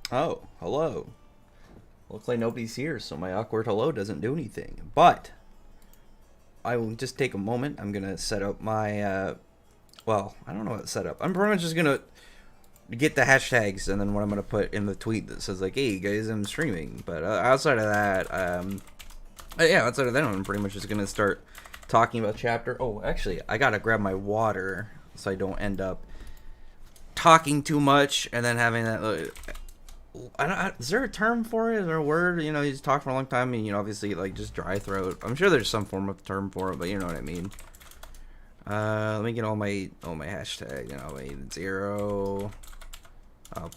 Oh, hello. Looks like nobody's here, so my awkward hello doesn't do anything. But I will just take a moment. I'm gonna set up my well, I don't know what to set up. I'm pretty much just gonna get the hashtags and then what I'm gonna put in the tweet that says like, "Hey guys, I'm streaming." But outside of that, yeah, outside of that, I'm pretty much just gonna start talking about chapter. Oh, actually, I gotta grab my water so I don't end up talking too much and then having that. Is there a term for it? Is there a word? You know, you just talk for a long time and, obviously, like, just dry throat. I'm sure there's some form of term for it, but you know what I mean. Let me get all my hashtag. Wait, 0. I'll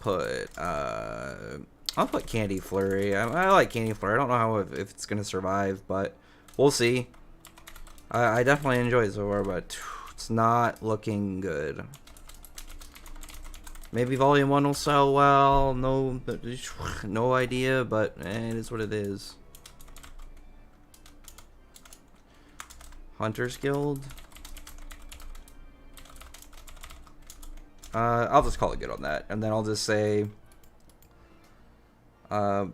put Candy Flurry. I like Candy Flurry. I don't know how if it's gonna survive, but we'll see. I definitely enjoy it so far, but it's not looking good. Maybe Volume 1 will sell well. No idea, but it is what it is. Hunter's Guild. I'll just call it good on that. And then I'll just say... what do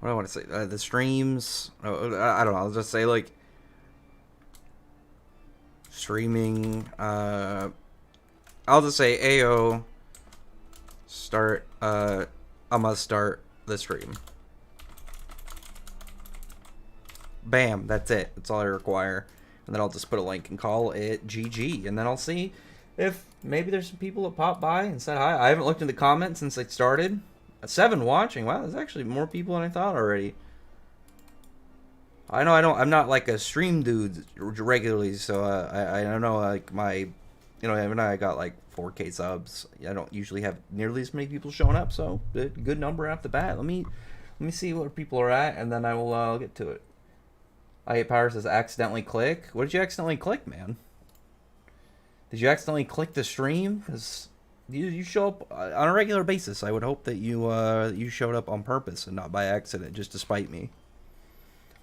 I want to say? The streams... I don't know. I'll just say, like... Streaming... I'll just say AO start I'm gonna start the stream. Bam, that's it. That's all I require. And then I'll just put a link and call it GG. And then I'll see if maybe there's some people that pop by and said hi. I haven't looked in the comments since it started. 7 watching. Wow, there's actually more people than I thought already. I'm not like a stream dude regularly, so I don't know, like my... even I got like 4K subs. I don't usually have nearly as many people showing up, so good number off the bat. Let me see where people are at, and then I will I'll get to it. I Hate Power says accidentally click. What did you accidentally click, man? Did you accidentally click the stream? Because you show up on a regular basis. I would hope that you showed up on purpose and not by accident, just to spite me.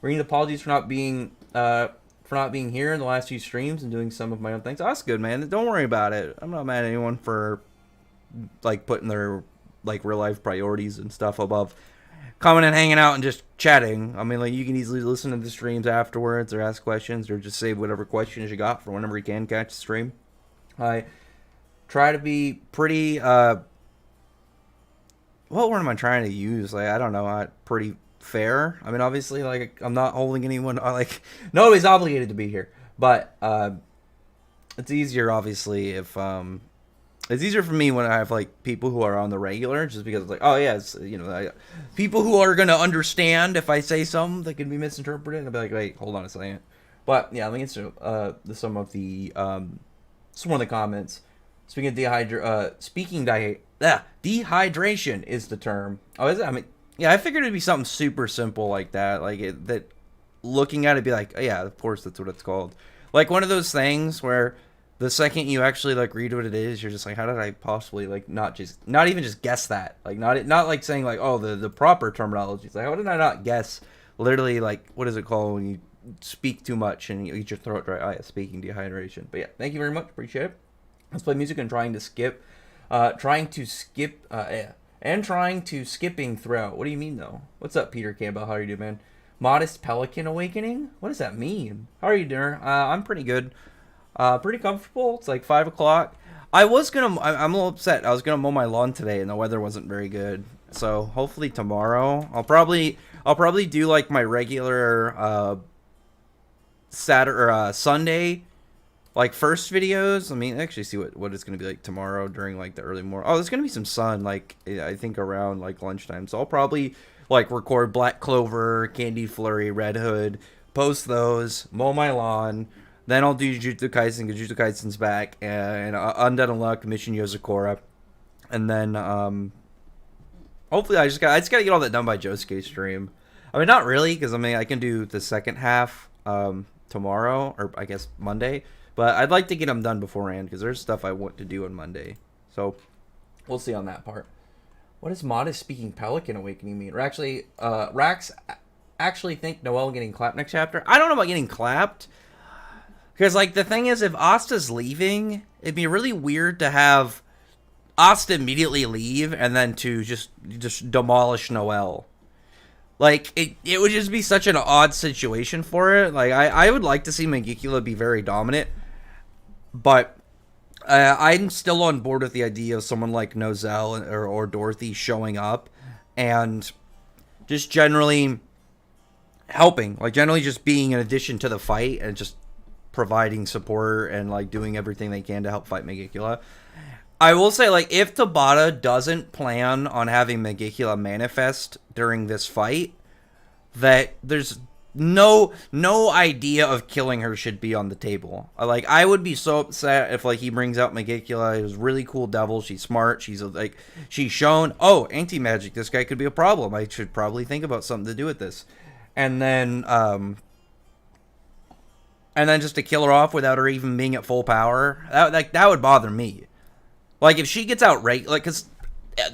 Bringing apologies for not being here in the last few streams and doing some of my own things. Oh, that's good, man. Don't worry about it. I'm not mad at anyone for like putting their like real life priorities and stuff above coming and hanging out and just chatting. I mean, like, you can easily listen to the streams afterwards or ask questions or just save whatever questions you got for whenever you can catch the stream. I try to be pretty what word am I trying to use? Like, I don't know, pretty fair. I mean, obviously, like, I'm not holding anyone, like, nobody's obligated to be here, but it's easier, obviously, if it's easier for me when I have like people who are on the regular, just because it's like, oh yeah, it's, people who are gonna understand if I say something that can be misinterpreted, and I'll be like, wait, hold on a second. But yeah, let me answer some of the comments. Speaking of dehydration is the term. Oh, is it? I mean, yeah, I figured it'd be something super simple like that. Like that, looking at it, be like, oh, yeah, of course that's what it's called. Like one of those things where the second you actually like read what it is, you're just like, how did I possibly like not even just guess that? Like not like saying like, oh, the proper terminology. It's like, how did I not guess? Literally, like, what is it called when you speak too much and you get your throat dry? Oh, yeah, speaking dehydration. But yeah, thank you very much. Appreciate it. Let's play music and trying to skipping throughout. What do you mean, though? What's up, Peter Campbell? How are you doing, man? Modest Pelican Awakening? What does that mean? How are you doing? I'm pretty good. Pretty comfortable. It's like 5 o'clock. I'm a little upset. I was gonna mow my lawn today, and the weather wasn't very good. So hopefully tomorrow, I'll probably do like my regular Saturday or Sunday, like first videos. I mean, actually see what it's gonna be like tomorrow during like the early morning. Oh, there's gonna be some sun, like I think around like lunchtime. So I'll probably like record Black Clover, Candy Flurry, Red Hood, post those, mow my lawn. Then I'll do Jujutsu Kaisen, because Jujutsu Kaisen's back, and Undead Unluck, Mission Yozakura, and then hopefully I just gotta get all that done by Josuke's stream. I mean, not really, because I mean I can do the second half tomorrow, or I guess Monday, but I'd like to get them done beforehand because there's stuff I want to do on Monday. So we'll see on that part. What does Modest Speaking Pelican Awakening mean? Or actually, Rax actually think Noelle getting clapped next chapter? I don't know about getting clapped. Because, like, the thing is, if Asta's leaving, it'd be really weird to have Asta immediately leave and then to just demolish Noelle. Like, it would just be such an odd situation for it. Like, I would like to see Megicula be very dominant, but I'm still on board with the idea of someone like Nozel or Dorothy showing up and just generally helping. Like, generally just being an addition to the fight and just providing support and, like, doing everything they can to help fight Megicula. I will say, like, if Tabata doesn't plan on having Megicula manifest during this fight, that there's no idea of killing her should be on the table. Like, I would be so upset if, like, he brings out Megicula. He was really cool devil. She's smart. She's shown, oh, anti-magic. This guy could be a problem. I should probably think about something to do with this. And then just to kill her off without her even being at full power, that would bother me. Like, if she gets out like, because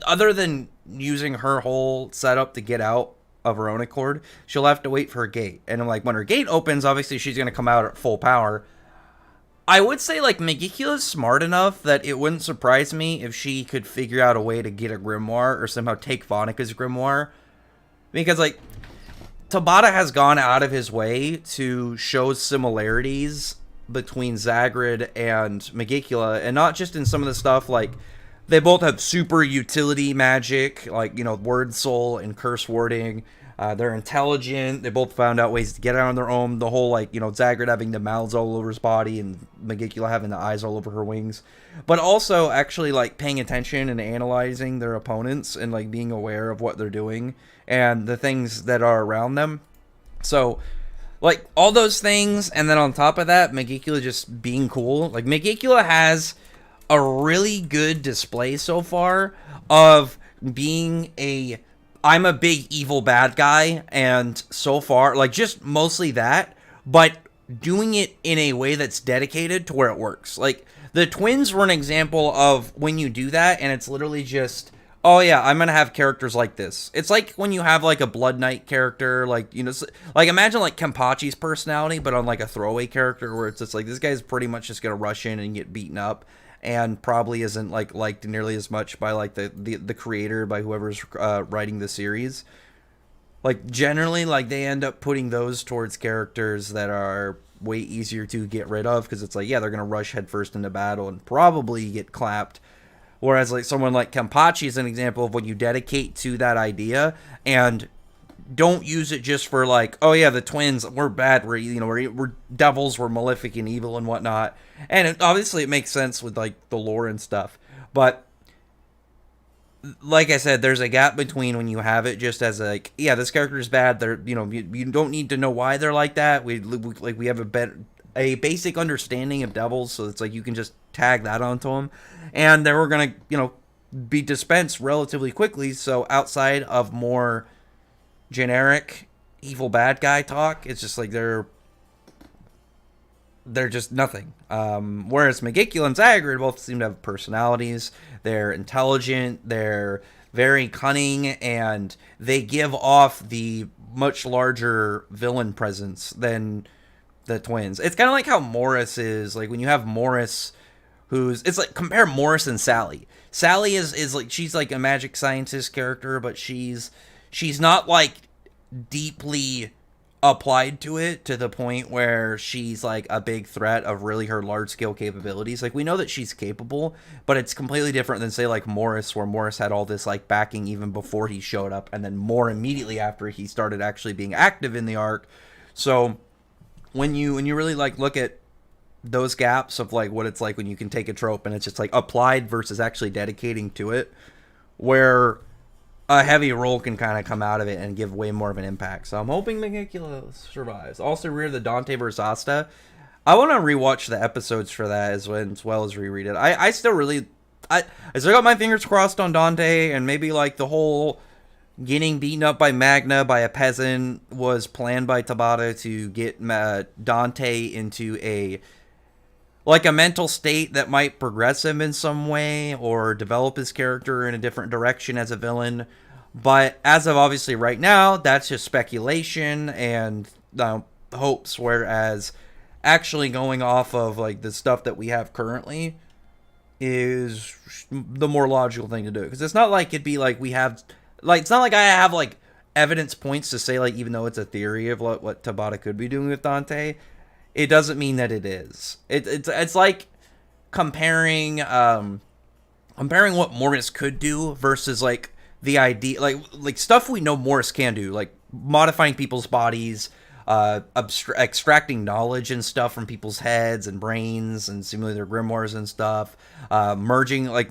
other than using her whole setup to get out of her own accord, she'll have to wait for her gate. And, like, when her gate opens, obviously she's going to come out at full power. I would say, like, Megicula's smart enough that it wouldn't surprise me if she could figure out a way to get a grimoire or somehow take Vonika's grimoire. Because, like, Tabata has gone out of his way to show similarities between Zagrid and Megicula, and not just in some of the stuff, like, they both have super utility magic, like, you know, Word Soul and Curse Warding. They're intelligent. They both found out ways to get out on their own. The whole, like, you know, Zagrid having the mouths all over his body and Megicula having the eyes all over her wings. But also actually, like, paying attention and analyzing their opponents and, like, being aware of what they're doing and the things that are around them. So, like, all those things, and then on top of that, Megicula just being cool. Like, Megicula has a really good display so far of being I'm a big evil bad guy, and so far, like, just mostly that, but doing it in a way that's dedicated to where it works. Like, the twins were an example of when you do that, and it's literally just, oh yeah, I'm gonna have characters like this. It's like when you have, like, a Blood Knight character, like, you know, like, imagine, like, Kenpachi's personality, but on, like, a throwaway character, where it's just like, this guy's pretty much just gonna rush in and get beaten up, and probably isn't, like, liked nearly as much by, like, the creator, by whoever's writing the series. Like, generally, like, they end up putting those towards characters that are way easier to get rid of, because it's like, yeah, they're gonna rush headfirst into battle and probably get clapped. Whereas, like, someone like Kenpachi is an example of when you dedicate to that idea and don't use it just for, like, oh yeah, the twins, we're bad, we're devils, we're malefic and evil and whatnot. And obviously it makes sense with, like, the lore and stuff. But like I said, there's a gap between when you have it just as, like, yeah, this character is bad. They're, you know, you don't need to know why they're like that. We have a basic understanding of devils, so it's like you can just tag that onto them, and they were gonna, you know, be dispensed relatively quickly. So outside of more generic evil bad guy talk, it's just like they're just nothing. Whereas Megicula and Zagrid both seem to have personalities. They're intelligent, they're very cunning, and they give off the much larger villain presence than the twins. It's kind of like how Morris is. Like, when you have Morris, it's like, compare Morris and Sally. Sally is like, she's like a magic scientist character, but she's not, like, deeply applied to it to the point where she's, like, a big threat of really her large-scale capabilities. Like, we know that she's capable, but it's completely different than, say, like, Morris, where Morris had all this, like, backing even before he showed up, and then more immediately after he started actually being active in the arc. So when you really, like, look at those gaps of, like, what it's like when you can take a trope and it's just, like, applied versus actually dedicating to it, where a heavy role can kind of come out of it and give way more of an impact. So I'm hoping Megicula survives. Also, Rear the Dante vs. Asta. I want to rewatch the episodes for that as well as reread it. I still really... I still got my fingers crossed on Dante, and maybe, like, the whole getting beaten up by Magna by a peasant was planned by Tabata to get Dante into a mental state that might progress him in some way or develop his character in a different direction as a villain. But as of obviously right now, that's just speculation and hopes, whereas actually going off of, like, the stuff that we have currently, is the more logical thing to do, because it's not like it'd be like we have, like, it's not like I have like evidence points to say, like, even though it's a theory of what Tabata could be doing with Dante, it doesn't mean that it is. It's like comparing comparing what Morris could do versus like the idea, like stuff we know Morris can do, like modifying people's bodies, extracting knowledge and stuff from people's heads and brains and simulating their grimoires and stuff, merging like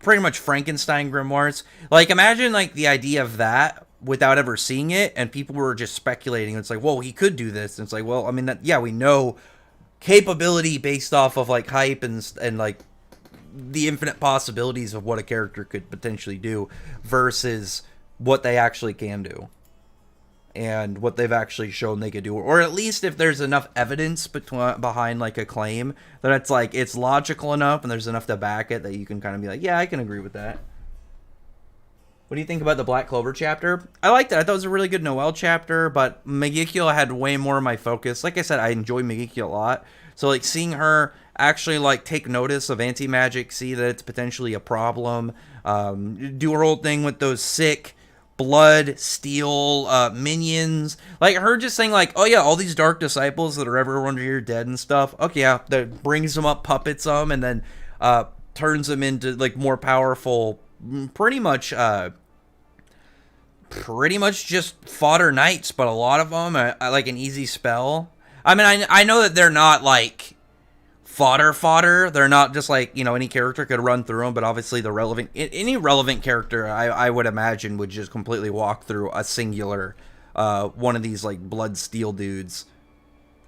pretty much Frankenstein grimoires. Like, imagine like the idea of that without ever seeing it, and people were just speculating. It's like, whoa, he could do this. And it's like, well, I mean, that, yeah, we know capability based off of like hype and like the infinite possibilities of what a character could potentially do versus what they actually can do and what they've actually shown they could do, or at least if there's enough evidence behind like a claim that it's like it's logical enough and there's enough to back it that you can kind of be like, yeah, I can agree with that. What do you think about the Black Clover chapter? I liked it. I thought it was a really good Noelle chapter, but Megikyo had way more of my focus. Like I said, I enjoy Megikyo a lot, so like seeing her actually like take notice of anti-magic, see that it's potentially a problem, do her whole thing with those sick blood steel minions, like her just saying like, oh yeah, all these dark disciples that are ever under your dead and stuff, okay, yeah, that brings them up, puppets them, and then turns them into like more powerful, pretty much just fodder knights, but a lot of them are like an easy spell. I mean, I know that they're not like fodder. They're not just like, you know, any character could run through them, but obviously the any relevant character, I would imagine, would just completely walk through a singular one of these like blood steel dudes.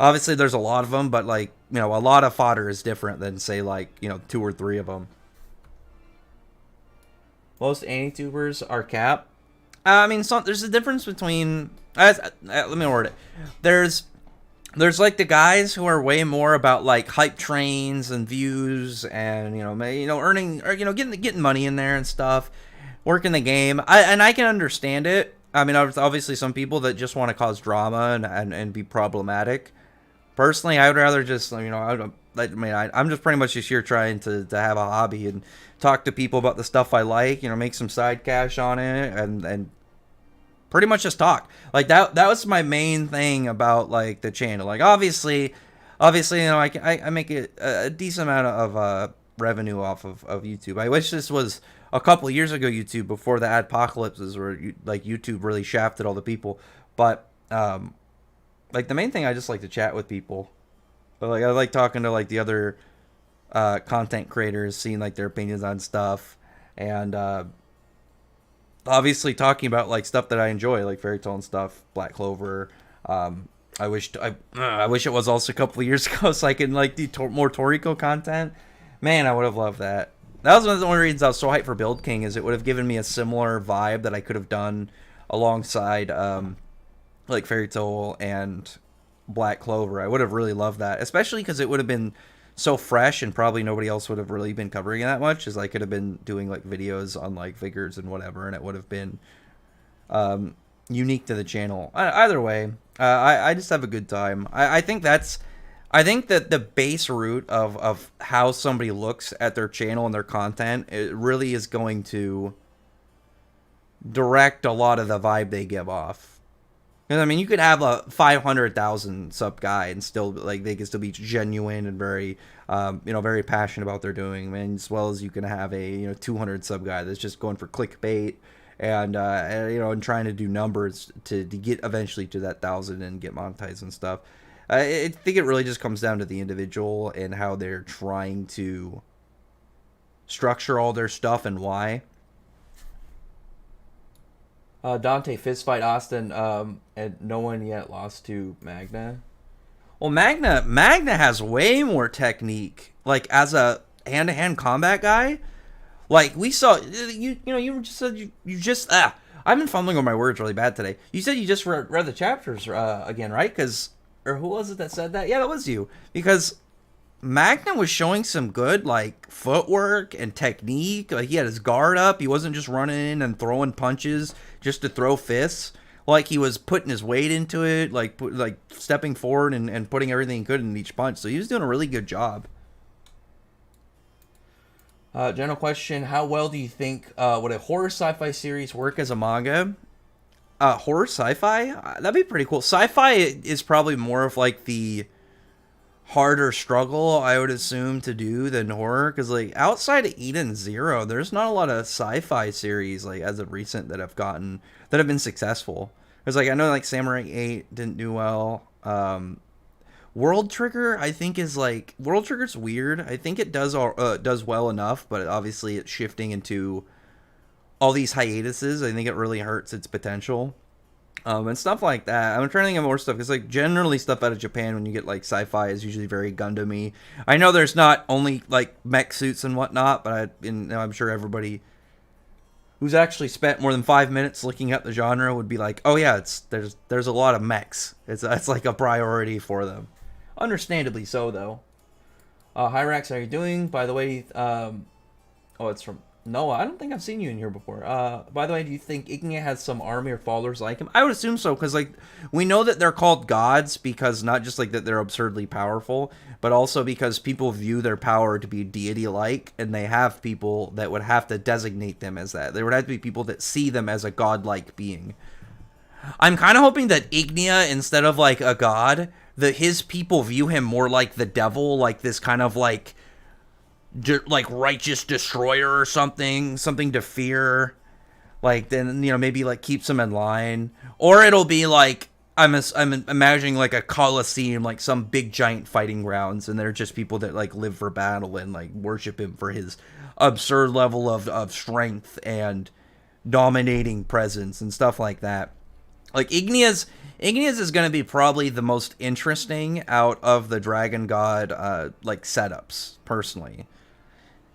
Obviously there's a lot of them, but like, you know, a lot of fodder is different than say like, you know, 2 or 3 of them. Most anti-tubers are cap. I mean, there's a difference between let me word it. There's like the guys who are way more about like hype trains and views and, you know, earning, or, you know, getting money in there and stuff, working the game. I can understand it. I mean, obviously some people that just want to cause drama and be problematic. Personally, I would rather just, you know, I'm just pretty much just here trying to have a hobby and talk to people about the stuff I like, you know, make some side cash on it and pretty much just talk. Like that was my main thing about like the channel. Like obviously, you know, I make a decent amount of revenue off of YouTube. I wish this was a couple of years ago YouTube, before the adpocalypses where like YouTube really shafted all the people. But like the main thing, I just like to chat with people. But like I like talking to like the other content creators, seeing like their opinions on stuff, and obviously talking about like stuff that I enjoy, like Fairy Tail and stuff, Black Clover. I wish it was also a couple of years ago so I could like do more Toriko content. Man, I would have loved that. That was one of the only reasons I was so hyped for Build King, is it would have given me a similar vibe that I could have done alongside like Fairy Tail and Black Clover. I would have really loved that, especially because it would have been so fresh and probably nobody else would have really been covering it that much, as I could have been doing like videos on like figures and whatever, and it would have been unique to the channel. Either way, I just have a good time. I think that the base root of how somebody looks at their channel and their content, it really is going to direct a lot of the vibe they give off. Because I mean, you could have a 500,000 sub guy and still like they can still be genuine and very, you know, very passionate about what they're doing, man. As well as you can have a 200 sub guy that's just going for clickbait and you know, and trying to do numbers to get eventually to that 1,000 and get monetized and stuff. I think it really just comes down to the individual and how they're trying to structure all their stuff and why. Dante fistfight Austin, and no one yet lost to Magna. Well, Magna has way more technique. Like as a hand-to-hand combat guy, like we saw, you just said you just I've been fumbling on my words really bad today. You said you just read the chapters again, right? Or who was it that said that? Yeah, that was you. Because Magna was showing some good like footwork and technique. Like he had his guard up. He wasn't just running in and throwing punches just to throw fists. Like he was putting his weight into it, like stepping forward and putting everything he could in each punch. So he was doing a really good job. General question: how well do you think would a horror sci-fi series work as a manga? Horror sci-fi? That'd be pretty cool. Sci-fi is probably more of like the harder struggle, I would assume, to do than horror, because like outside of Eden Zero, there's not a lot of sci-fi series like as of recent that have been successful. Because like I know like Samurai 8 didn't do well. World Trigger, I think, is like World Trigger's weird. I think it does well enough, but obviously it's shifting into all these hiatuses. I think it really hurts its potential. And stuff like that. I'm trying to think of more stuff because, like, generally stuff out of Japan when you get like sci-fi is usually very Gundam-y. I know there's not only like mech suits and whatnot, but I'm sure everybody who's actually spent more than 5 minutes looking at the genre would be like, oh yeah, there's a lot of mechs. It's like a priority for them. Understandably so, though. Hyrax, how are you doing? By the way, oh, it's from Noah. I don't think I've seen you in here before. By the way, do you think Ignia has some army or followers like him? I would assume so, because like we know that they're called gods because not just like that they're absurdly powerful, but also because people view their power to be deity-like, and they have people that would have to designate them as that. There would have to be people that see them as a godlike being. I'm kind of hoping that Ignia, instead of like a god, that his people view him more like the devil, like this kind of like righteous destroyer or something to fear, like then maybe like keeps him in line. Or it'll be like I'm imagining like a coliseum, like some big giant fighting grounds, and they're just people that like live for battle and like worship him for his absurd level of strength and dominating presence and stuff like that. Like Igneous is going to be probably the most interesting out of the Dragon God like setups, personally.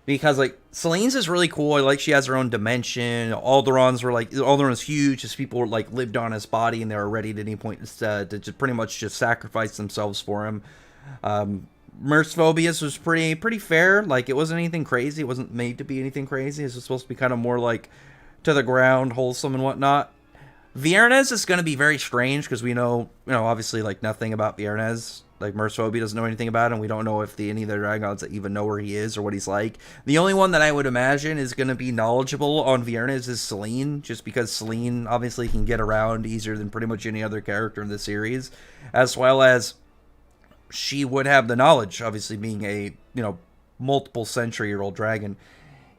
Because like Celine's is really cool. I like she has her own dimension. Alderon's huge. Just people were like lived on his body and they were ready at any point to just pretty much just sacrifice themselves for him. Mercphobius was pretty fair. Like it wasn't anything crazy. It wasn't made to be anything crazy. It was supposed to be kind of more like to the ground, wholesome and whatnot. Viernes is going to be very strange because we know, obviously like nothing about Viernes. Like Mercphobia doesn't know anything about him. We don't know if any of the Dragon Gods even know where he is or what he's like. The only one that I would imagine is going to be knowledgeable on Viernes is Celine, just because Celine obviously can get around easier than pretty much any other character in the series, as well as she would have the knowledge, obviously being a multiple century-year-old dragon.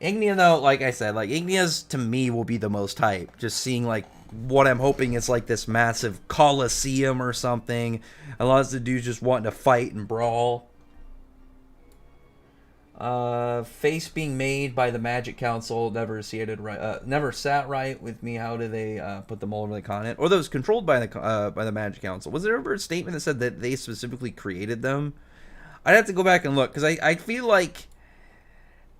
Ignia, though, like I said, like Ignia's to me will be the most hype. Just seeing like what I'm hoping is like this massive coliseum or something. A lot of the dudes just wanting to fight and brawl. Face being made by the Magic Council never sat right with me. How do they put them all over the continent? Or those controlled by the Magic Council? Was there ever a statement that said that they specifically created them? I'd have to go back and look because I feel like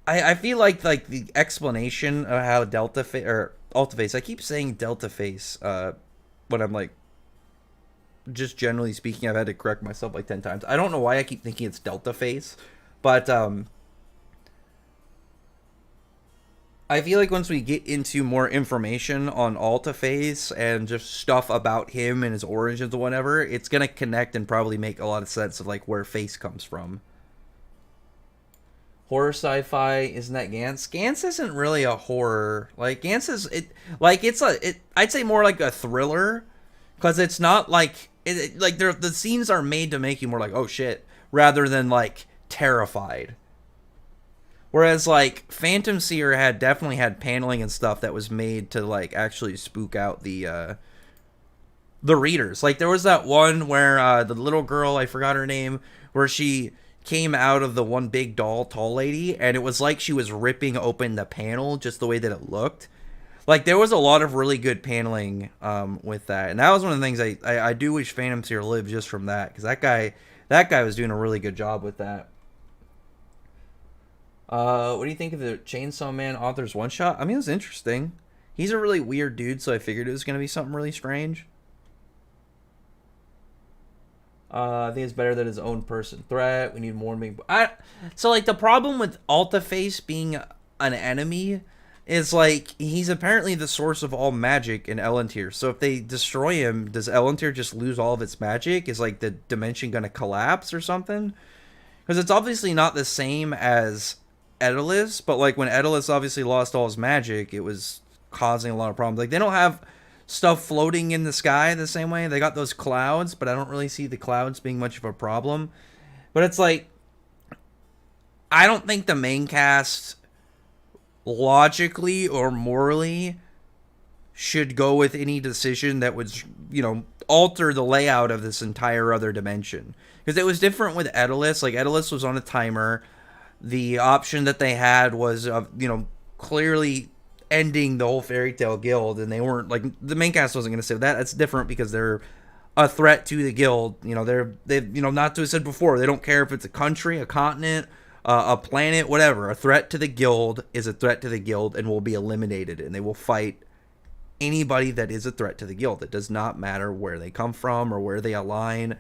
I feel like the explanation of how Altaface. I keep saying Delta Face when I'm like, just generally speaking, I've had to correct myself like 10 times. I don't know why I keep thinking it's Delta Face, but I feel like once we get into more information on Altaface and just stuff about him and his origins or whatever, it's gonna connect and probably make a lot of sense of like where Face comes from. Horror sci-fi, isn't that Gantz? Gantz isn't really a horror. Like Gantz is I'd say more like a thriller, because it's not like the scenes are made to make you more like, oh shit, rather than like terrified. Whereas like Phantom Seer definitely had paneling and stuff that was made to like actually spook out the readers. Like there was that one where the little girl, I forgot her name, where she came out of the one big doll tall lady, and it was like she was ripping open the panel just the way that it looked. Like there was a lot of really good paneling with that, and that was one of the things I do wish Phantom Seer lived just from that, because that guy was doing a really good job with that. What do you think of the Chainsaw Man author's one shot? I mean, it was interesting. He's a really weird dude, so I figured it was going to be something really strange. I think it's better than his own person threat. We need more. So like the problem with Altaface being an enemy is like he's apparently the source of all magic in Elentier. So if they destroy him, does Elentier just lose all of its magic? Is like the dimension gonna collapse or something? Because it's obviously not the same as Daedalus, but like when Daedalus obviously lost all his magic, it was causing a lot of problems. Like they don't have stuff floating in the sky the same way. They got those clouds, but I don't really see the clouds being much of a problem. But it's like I don't think the main cast logically or morally should go with any decision that would, alter the layout of this entire other dimension. Because it was different with Daedalus. Like, Daedalus was on a timer. The option that they had was, clearly ending the whole fairy tale guild. And they weren't, like, the main cast wasn't going to say that. That's different because they're a threat to the guild. They've, not to have said before, they don't care if it's a country, a continent, a planet, whatever. A threat to the guild is a threat to the guild and will be eliminated. And they will fight anybody that is a threat to the guild. It does not matter where they come from or where they align.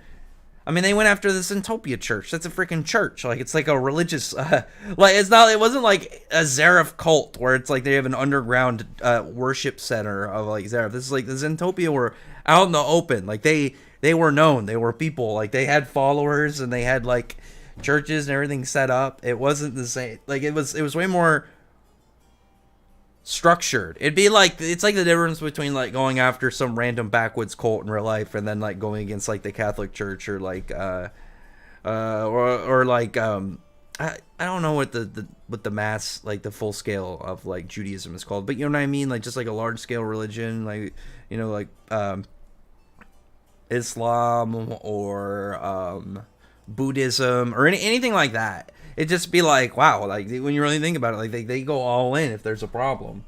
I mean, they went after the Zentopia church. That's a freaking church. Like, it's like a religious, it wasn't like a Zareth cult where it's like they have an underground worship center of like Zareth. This is like the Zentopia were out in the open. Like they were known. They were people. Like they had followers and they had like churches and everything set up. It wasn't the same. Like it was way more structured. It's like the difference between like going after some random backwoods cult in real life and then like going against like the Catholic Church or like I don't know what the mass, like the full scale of like Judaism is called, but you know what I mean, like just like a large scale religion, like Islam or Buddhism or anything like that. It just be like, wow, like when you really think about it, like they go all in if there's a problem.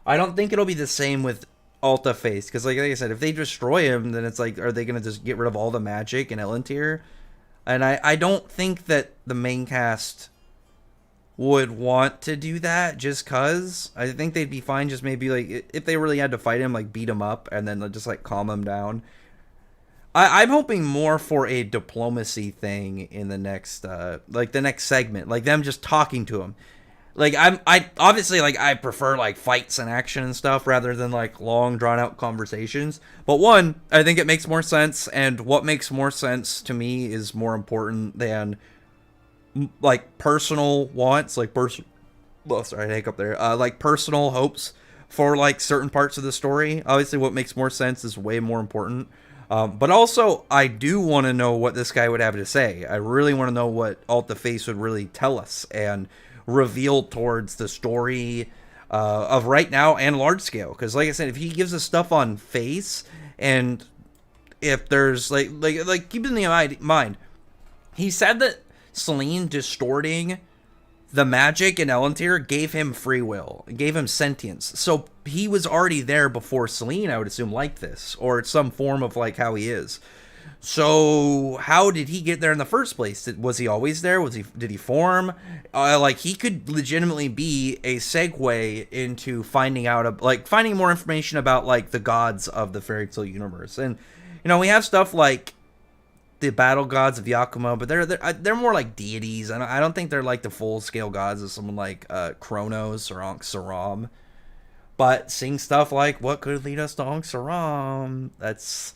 I don't think it'll be the same with Alta Face, because like I said, if they destroy him, then it's like, are they gonna just get rid of all the magic in Elantir? And I don't think that the main cast would want to do that just cause. I think they'd be fine just maybe like if they really had to fight him, like beat him up and then just like calm him down. I'm hoping more for a diplomacy thing in the next, the next segment, like them just talking to him. Like I obviously like I prefer like fights and action and stuff rather than like long drawn out conversations. But one, I think it makes more sense, and what makes more sense to me is more important than like personal wants, like sorry, I hiccup there. Like personal hopes for like certain parts of the story. Obviously, what makes more sense is way more important. But also, I do want to know what this guy would have to say. I really want to know what Alta Face would really tell us and reveal towards the story of right now and large scale. Because, like I said, if he gives us stuff on Face, and if there's like keep in mind, he said that Selene distorting the magic in Elantir gave him free will, gave him sentience. So he was already there before Selene, I would assume, like this, or it's some form of like how he is. So how did he get there in the first place? Was he always there? Did he form? Like he could legitimately be a segue into finding out, finding more information about like the gods of the fairy tale universe. And we have stuff like the battle gods of Yakuma, but they're more like deities. I don't think they're like the full scale gods of someone like Kronos or Ankh-Saram. But seeing stuff like what could lead us to Ankh-Saram, that's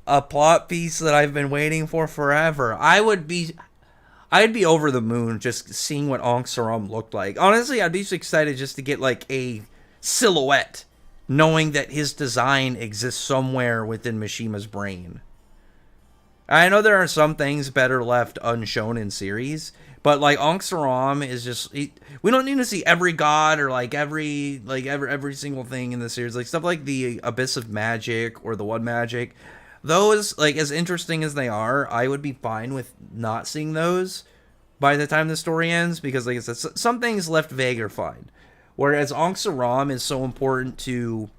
a plot piece that I've been waiting for forever. I'd be over the moon just seeing what Ankh-Saram looked like. Honestly, I'd be just excited just to get like a silhouette, knowing that his design exists somewhere within Mishima's brain. I know there are some things better left unshown in series, but like Ankh-Saram is just we don't need to see every god or like every single thing in the series. Like stuff like the Abyss of Magic or the One Magic, those, like, as interesting as they are, I would be fine with not seeing those by the time the story ends, because like I said, some things left vague are fine. Whereas Ankh-Saram is so important to,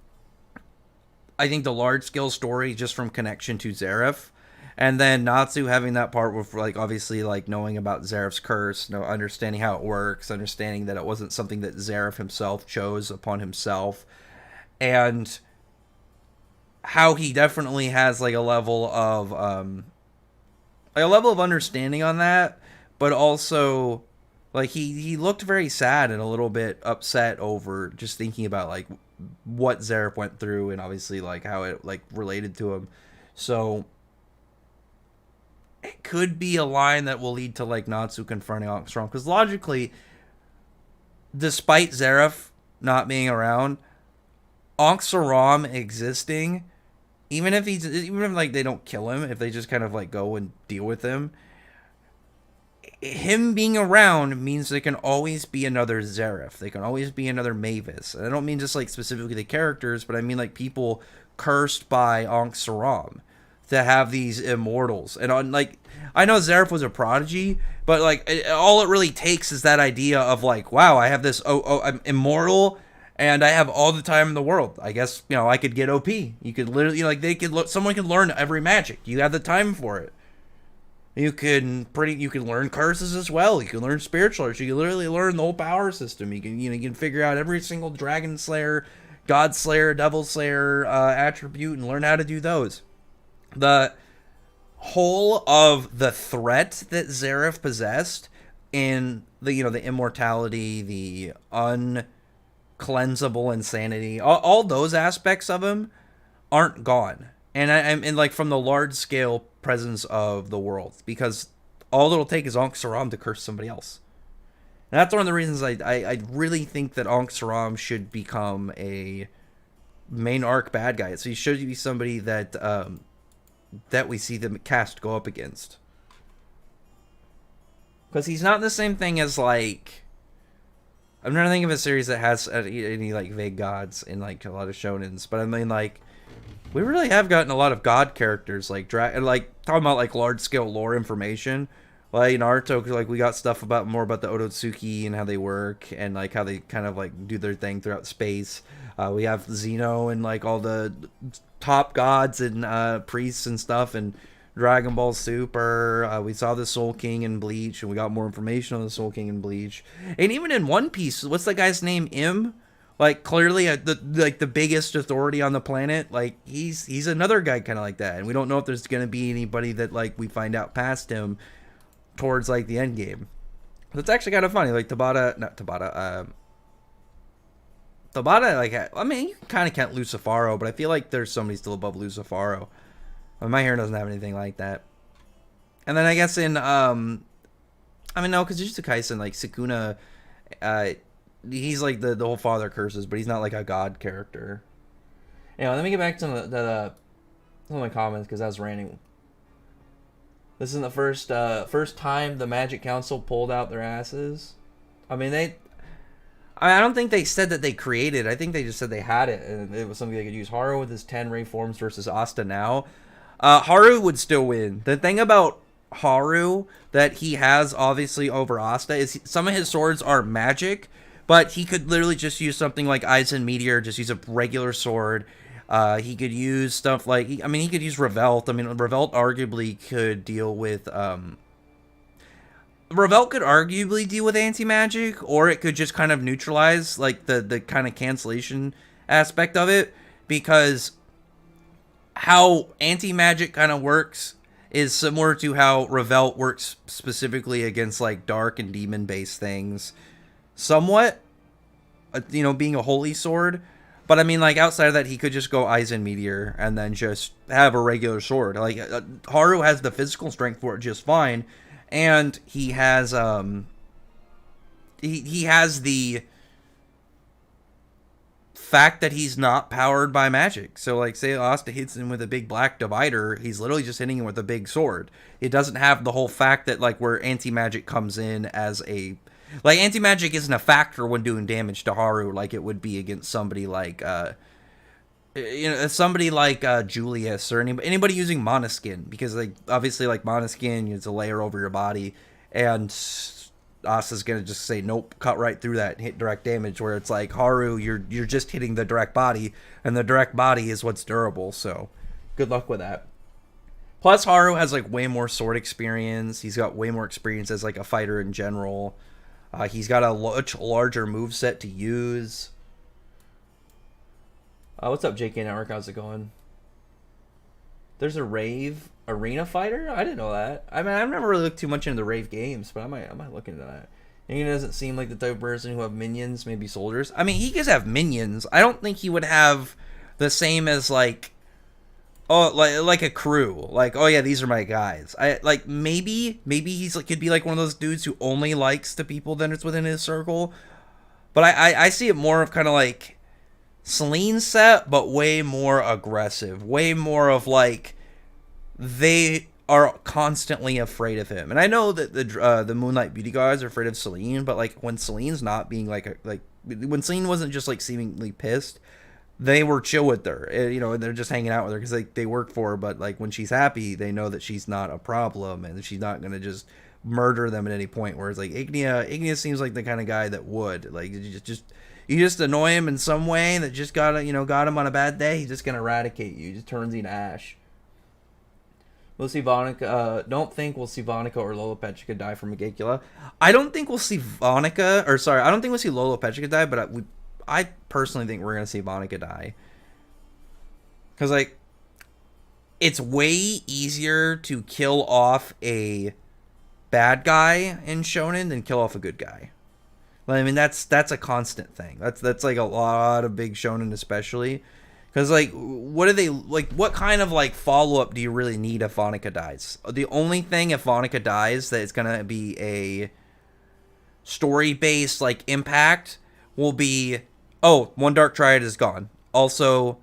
I think, the large scale story just from connection to Zareth. And then Natsu having that part with, like, obviously, like, knowing about Zareth's curse, understanding how it works, understanding that it wasn't something that Zareth himself chose upon himself, and how he definitely has, like, a level of understanding on that, but also, like, he looked very sad and a little bit upset over just thinking about, like, what Zareth went through, and obviously, like, how it, like, related to him. So it could be a line that will lead to like Natsu confronting Ankh-Saram, because logically despite Zareth not being around, Ankh-Saram existing, even if like they don't kill him, if they just kind of like go and deal with him being around means there can always be another Zareth. They can always be another Mavis. And I don't mean just like specifically the characters, but I mean like people cursed by Ankh-Saram to have these immortals. And on like, I know Zareth was a prodigy, but like all it really takes is that idea of like, wow, I have this, I'm immortal and I have all the time in the world. I guess, I could get OP. You could literally, someone could learn every magic. You have the time for it. You can learn curses as well. You can learn spiritual arts. You can literally learn the whole power system. You can figure out every single dragon slayer, god slayer, devil slayer attribute and learn how to do those. The whole of the threat that Zareth possessed in the immortality, the uncleansable insanity, all those aspects of him aren't gone. And I'm like from the large scale presence of the world, because all it'll take is Ankh-Saram to curse somebody else. And that's one of the reasons I really think that Ankh-Saram should become a main arc bad guy. So he should be somebody that that we see the cast go up against, because he's not the same thing as like, I'm trying to think of a series that has any like vague gods in like a lot of shonens, but I mean like, we really have gotten a lot of god characters, like like talking about like large scale lore information. Like Naruto, like we got stuff more about the Otsutsuki and how they work and like how they kind of like do their thing throughout space. We have Zeno and like all the top gods and priests and stuff, and Dragon Ball Super. We saw the Soul King in Bleach, and we got more information on the Soul King in Bleach. And even in One Piece, what's that guy's name? Like clearly the biggest authority on the planet. Like he's another guy kind of like that, and we don't know if there's gonna be anybody that like we find out past him towards like the end game. That's actually kind of funny. Like Tabata, like, I mean, you kind of count Lucifaro, but I feel like there's somebody still above Lucifaro. My hair doesn't have anything like that. And then I guess in I mean, no, because Jujutsu Kaisen, like Sukuna, he's like the whole father curses, but he's not like a god character. Anyway, let me get back to some of my comments, because I was ranting. This is the first time the Magic Council pulled out their asses. I mean, I don't think they said that they created it. I think they just said they had it, and it was something they could use. Haru with his 10 Ray forms versus Asta now. Haru would still win. The thing about Haru that he has, obviously, over Asta is some of his swords are magic, but he could literally just use something like Aizen Meteor, just use a regular sword. He could use stuff like, he could use Revolt. I mean, Revolt arguably could deal with, anti-magic, or it could just kind of neutralize, like, the kind of cancellation aspect of it, because how anti-magic kind of works is similar to how Revolt works specifically against, like, dark and demon-based things. Somewhat, being a holy sword. But I mean, like, outside of that, he could just go Aizen Meteor and then just have a regular sword. Like, Haru has the physical strength for it just fine, and he has he has the fact that he's not powered by magic. So, like, say Asta hits him with a big black divider, he's literally just hitting him with a big sword. It doesn't have the whole fact that, like, where anti-magic comes in as a... Like, anti-magic isn't a factor when doing damage to Haru like it would be against somebody like, Julius or anybody using Monoskin. Because, like, obviously, like, Monoskin is a layer over your body, and Asa's gonna just say, nope, cut right through that and hit direct damage, where it's like, Haru, you're just hitting the direct body, and the direct body is what's durable, so good luck with that. Plus, Haru has, like, way more sword experience. He's got way more experience as, like, a fighter in general. He's got a much larger moveset to use. What's up, JK Network? How's it going? There's a Rave arena fighter? I didn't know that. I mean, I've never really looked too much into the Rave games, but I might look into that. And he doesn't seem like the type of person who have minions, maybe soldiers. I mean, he does have minions. I don't think he would have the same as, like... Oh, like a crew. Like, oh yeah, these are my guys. Maybe he's like, could be like one of those dudes who only likes the people that it's within his circle. But I see it more of kind of like Celine set, but way more aggressive, way more of like they are constantly afraid of him. And I know that the Moonlight Beauty guys are afraid of Celine, but like when Celine's not being like when Celine wasn't just like seemingly pissed, they were chill with her. You know, and they're just hanging out with her because they work for her. But like when she's happy, they know that she's not a problem and she's not gonna just murder them at any point. Whereas like Ignia seems like the kind of guy that would like you just annoy him in some way that just got him on a bad day. He's just gonna eradicate you. He just turns you to ash. We'll see Vonica. Don't think we'll see Vonica or Lola Petrica die from Megicula. I don't think we'll see Vonica, or sorry, I don't think we'll see Lola Petrica die, but I personally think we're gonna see Vonica die. Cause like, it's way easier to kill off a bad guy in Shonen than kill off a good guy. I mean, that's a constant thing. That's like a lot of big Shonen, especially. Because, like, what do they, like, what kind of, like, follow-up do you really need if Vonica dies? The only thing if Vonica dies that is going to be a story-based, like, impact will be, oh, one Dark Triad is gone. Also,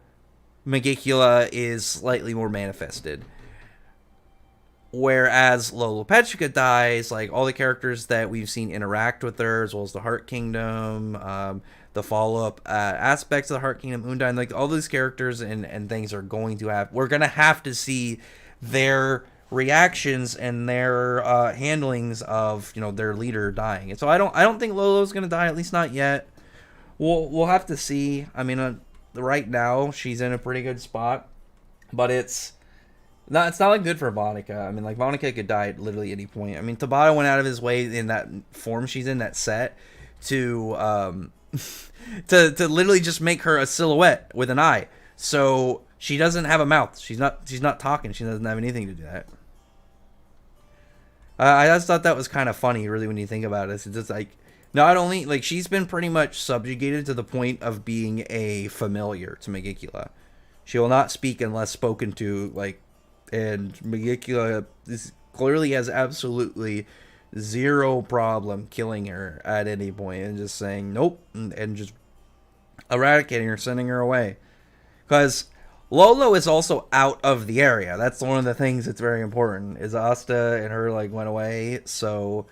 Megicula is slightly more manifested. Whereas Lola Petrica dies, like, all the characters that we've seen interact with her, as well as the Heart Kingdom, the follow-up aspects of the Heart Kingdom, Undyne, like all these characters and things are going to have, we're going to have to see their reactions and their handlings of, you know, their leader dying. And so I don't think Lolo's going to die, at least not yet. We'll have to see. I mean, right now she's in a pretty good spot, but it's not like good for Vonica. I mean, like Vonica could die at literally any point. I mean, Tabata went out of his way in that form she's in, that set, to to literally just make her a silhouette with an eye. So she doesn't have a mouth. She's not talking. She doesn't have anything to do that. I just thought that was kind of funny, really, when you think about it. It's just like, not only, like, she's been pretty much subjugated to the point of being a familiar to Megicula. She will not speak unless spoken to, like, and Megicula clearly has absolutely zero problem killing her at any point and just saying nope and just eradicating her, sending her away. Because Lolo is also out of the area. That's one of the things that's very important, is Asta and her like went away, so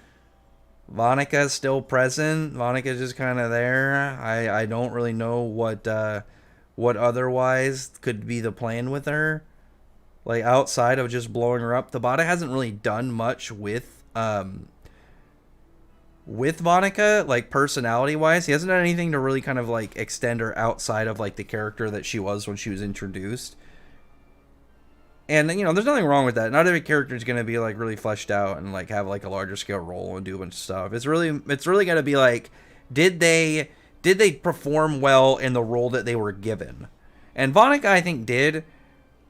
Vonica's still present. Vonica's just kind of there. I don't really know what otherwise could be the plan with her, like outside of just blowing her up. Tabata hasn't really done much with Vonica, like personality wise. He hasn't done anything to really kind of like extend her outside of like the character that she was when she was introduced. And you know, there's nothing wrong with that. Not every character is going to be like really fleshed out and like have like a larger scale role and do a bunch of stuff. It's really going to be like, did they perform well in the role that they were given? And Vonica, I think, did.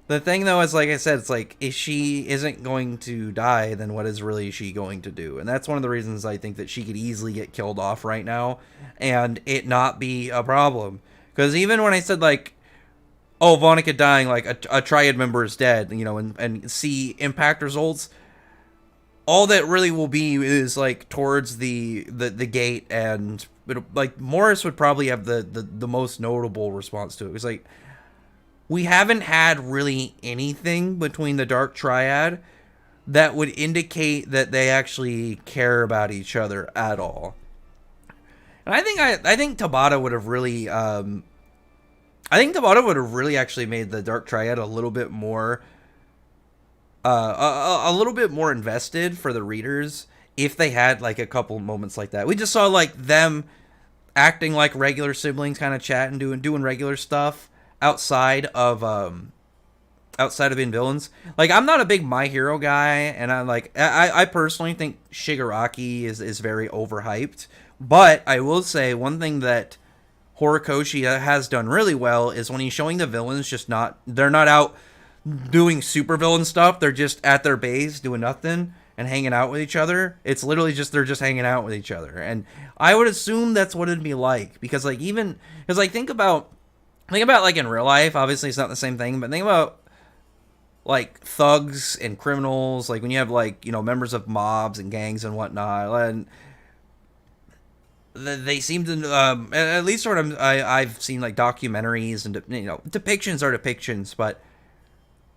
The thing, though, is, like I said, it's like, if she isn't going to die, then what is really she going to do? And that's one of the reasons I think that she could easily get killed off right now and it not be a problem. Because even when I said, like, oh, Vonica dying, like, a Triad member is dead, you know, and see impact results, all that really will be is, like, towards the gate, and, like, Morris would probably have the most notable response to it. It was like, we haven't had really anything between the Dark Triad that would indicate that they actually care about each other at all. And I think Tabata would have really actually made the Dark Triad a little bit more a little bit more invested for the readers if they had like a couple moments like that. We just saw like them acting like regular siblings, kind of chatting, doing regular stuff outside of being villains. Like, I'm not a big My Hero guy, and I personally think Shigaraki is very overhyped. But I will say one thing that Horikoshi has done really well is when he's showing the villains they're not out doing super villain stuff. They're just at their base doing nothing and hanging out with each other. It's literally just they're just hanging out with each other, and I would assume that's what it'd be like, because like think about like in real life. Obviously it's not the same thing, but think about like thugs and criminals, like when you have like, you know, members of mobs and gangs and whatnot, and they seem to at least sort of I've seen like documentaries and depictions are depictions, but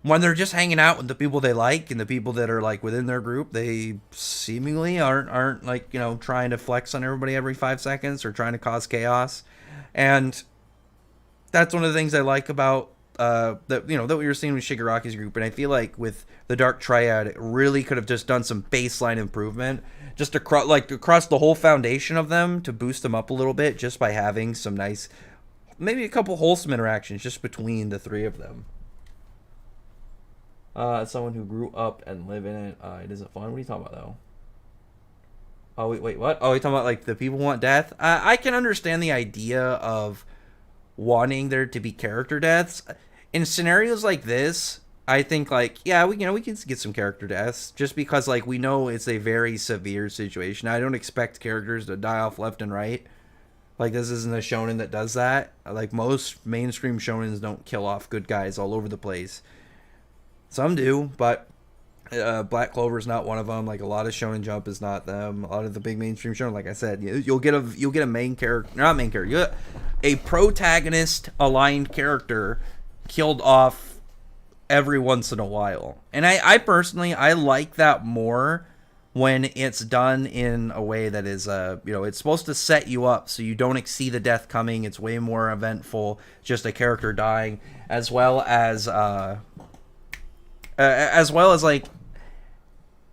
when they're just hanging out with the people they like and the people that are like within their group, they seemingly aren't like trying to flex on everybody every 5 seconds or trying to cause chaos. And that's one of the things I like about that that we were seeing with Shigaraki's group. And I feel like with the Dark Triad, it really could have just done some baseline improvement just across the whole foundation of them to boost them up a little bit, just by having some nice, maybe a couple wholesome interactions just between the three of them. As someone who grew up and live in it, it isn't fun. What are you talking about, though? Oh, wait, what? Oh, you're talking about, like, the people want death? I can understand the idea of wanting there to be character deaths. In scenarios like this, I think, like, yeah, we can get some character deaths, just because, like, we know it's a very severe situation. I don't expect characters to die off left and right. Like, this isn't a shonen that does that. Like, most mainstream shonens don't kill off good guys all over the place. Some do, but Black Clover is not one of them. Like, a lot of Shonen Jump is not them. A lot of the big mainstream shonen, like I said, you'll get a main character, not main character, you'll get a protagonist aligned character killed off every once in a while. And I personally, I like that more when it's done in a way that is it's supposed to set you up so you don't see the death coming. It's way more eventful, just a character dying, as well as like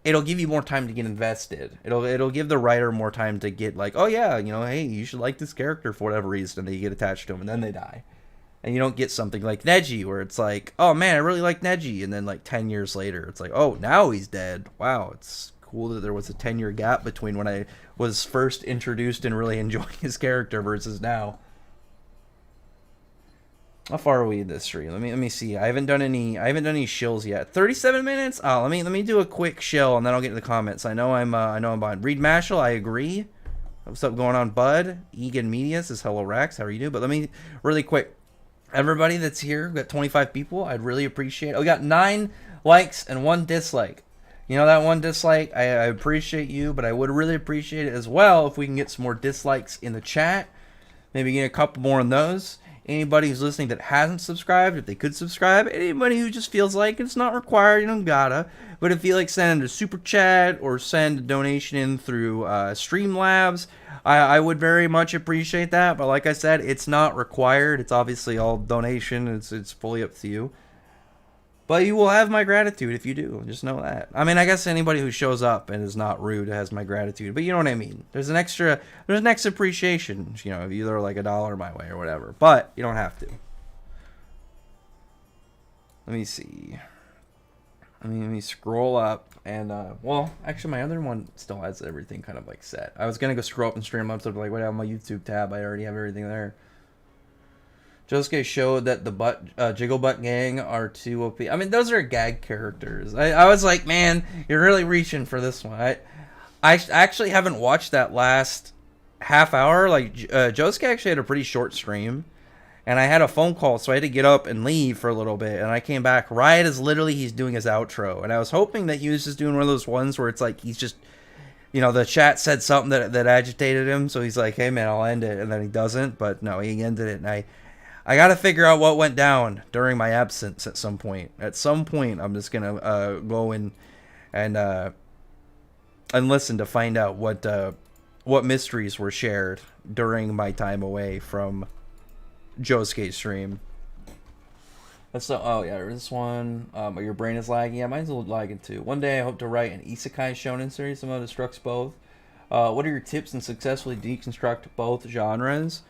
it'll give you more time to get invested. It'll give the writer more time to get like, oh yeah, hey, you should like this character for whatever reason, and then you get attached to them, and then they die. And you don't get something like Neji where it's like, oh man, I really like Neji, and then like 10 years later it's like, oh, now he's dead. Wow, it's cool that there was a 10-year gap between when I was first introduced and really enjoying his character versus now. How far are we in this stream? Let me see. I haven't done any shills yet. 37 minutes. Oh, let me do a quick shill and then I'll get to the comments. I know I'm behind. Reed Mashal, I agree. What's up going on, bud? Egan Medias is hello Rex. How are you doing? But let me really quick. Everybody that's here, we got 25 people. I'd really appreciate it. We got 9 likes and 1 dislike. That 1 dislike, I appreciate you, but I would really appreciate it as well if we can get some more dislikes in the chat. Maybe get a couple more on those. Anybody who's listening that hasn't subscribed, if they could subscribe. Anybody who just feels like it's not required, you don't gotta. But if you like, send a super chat or send a donation in through Streamlabs, I would very much appreciate that. But like I said, it's not required. It's obviously all donation. It's fully up to you. But you will have my gratitude if you do. Just know that. I mean, I guess anybody who shows up and is not rude has my gratitude. But you know what I mean. There's an extra appreciation, either like $1 my way or whatever. But you don't have to. Let me see. Let me scroll up and well, actually my other one still has everything kind of like set. I was gonna go scroll up and stream up, so like, wait, I have my YouTube tab. I already have everything there. Josuke showed that the Jiggle Butt Gang are too OP. I mean, those are gag characters. I was like, man, you're really reaching for this one. I actually haven't watched that last half hour. Like, Josuke actually had a pretty short stream. And I had a phone call, so I had to get up and leave for a little bit. And I came back right as literally he's doing his outro. And I was hoping that he was just doing one of those ones where it's like he's just, the chat said something that agitated him. So he's like, hey, man, I'll end it. And then he doesn't. But no, he ended it. And I got to figure out what went down during my absence at some point. At some point, I'm just going to go in and listen to find out what mysteries were shared during my time away from Josuke's stream. Oh yeah, this one. Your brain is lagging. Yeah, mine's a little lagging too. One day I hope to write an isekai shonen series. Someone destructs both. What are your tips to successfully deconstruct both genres?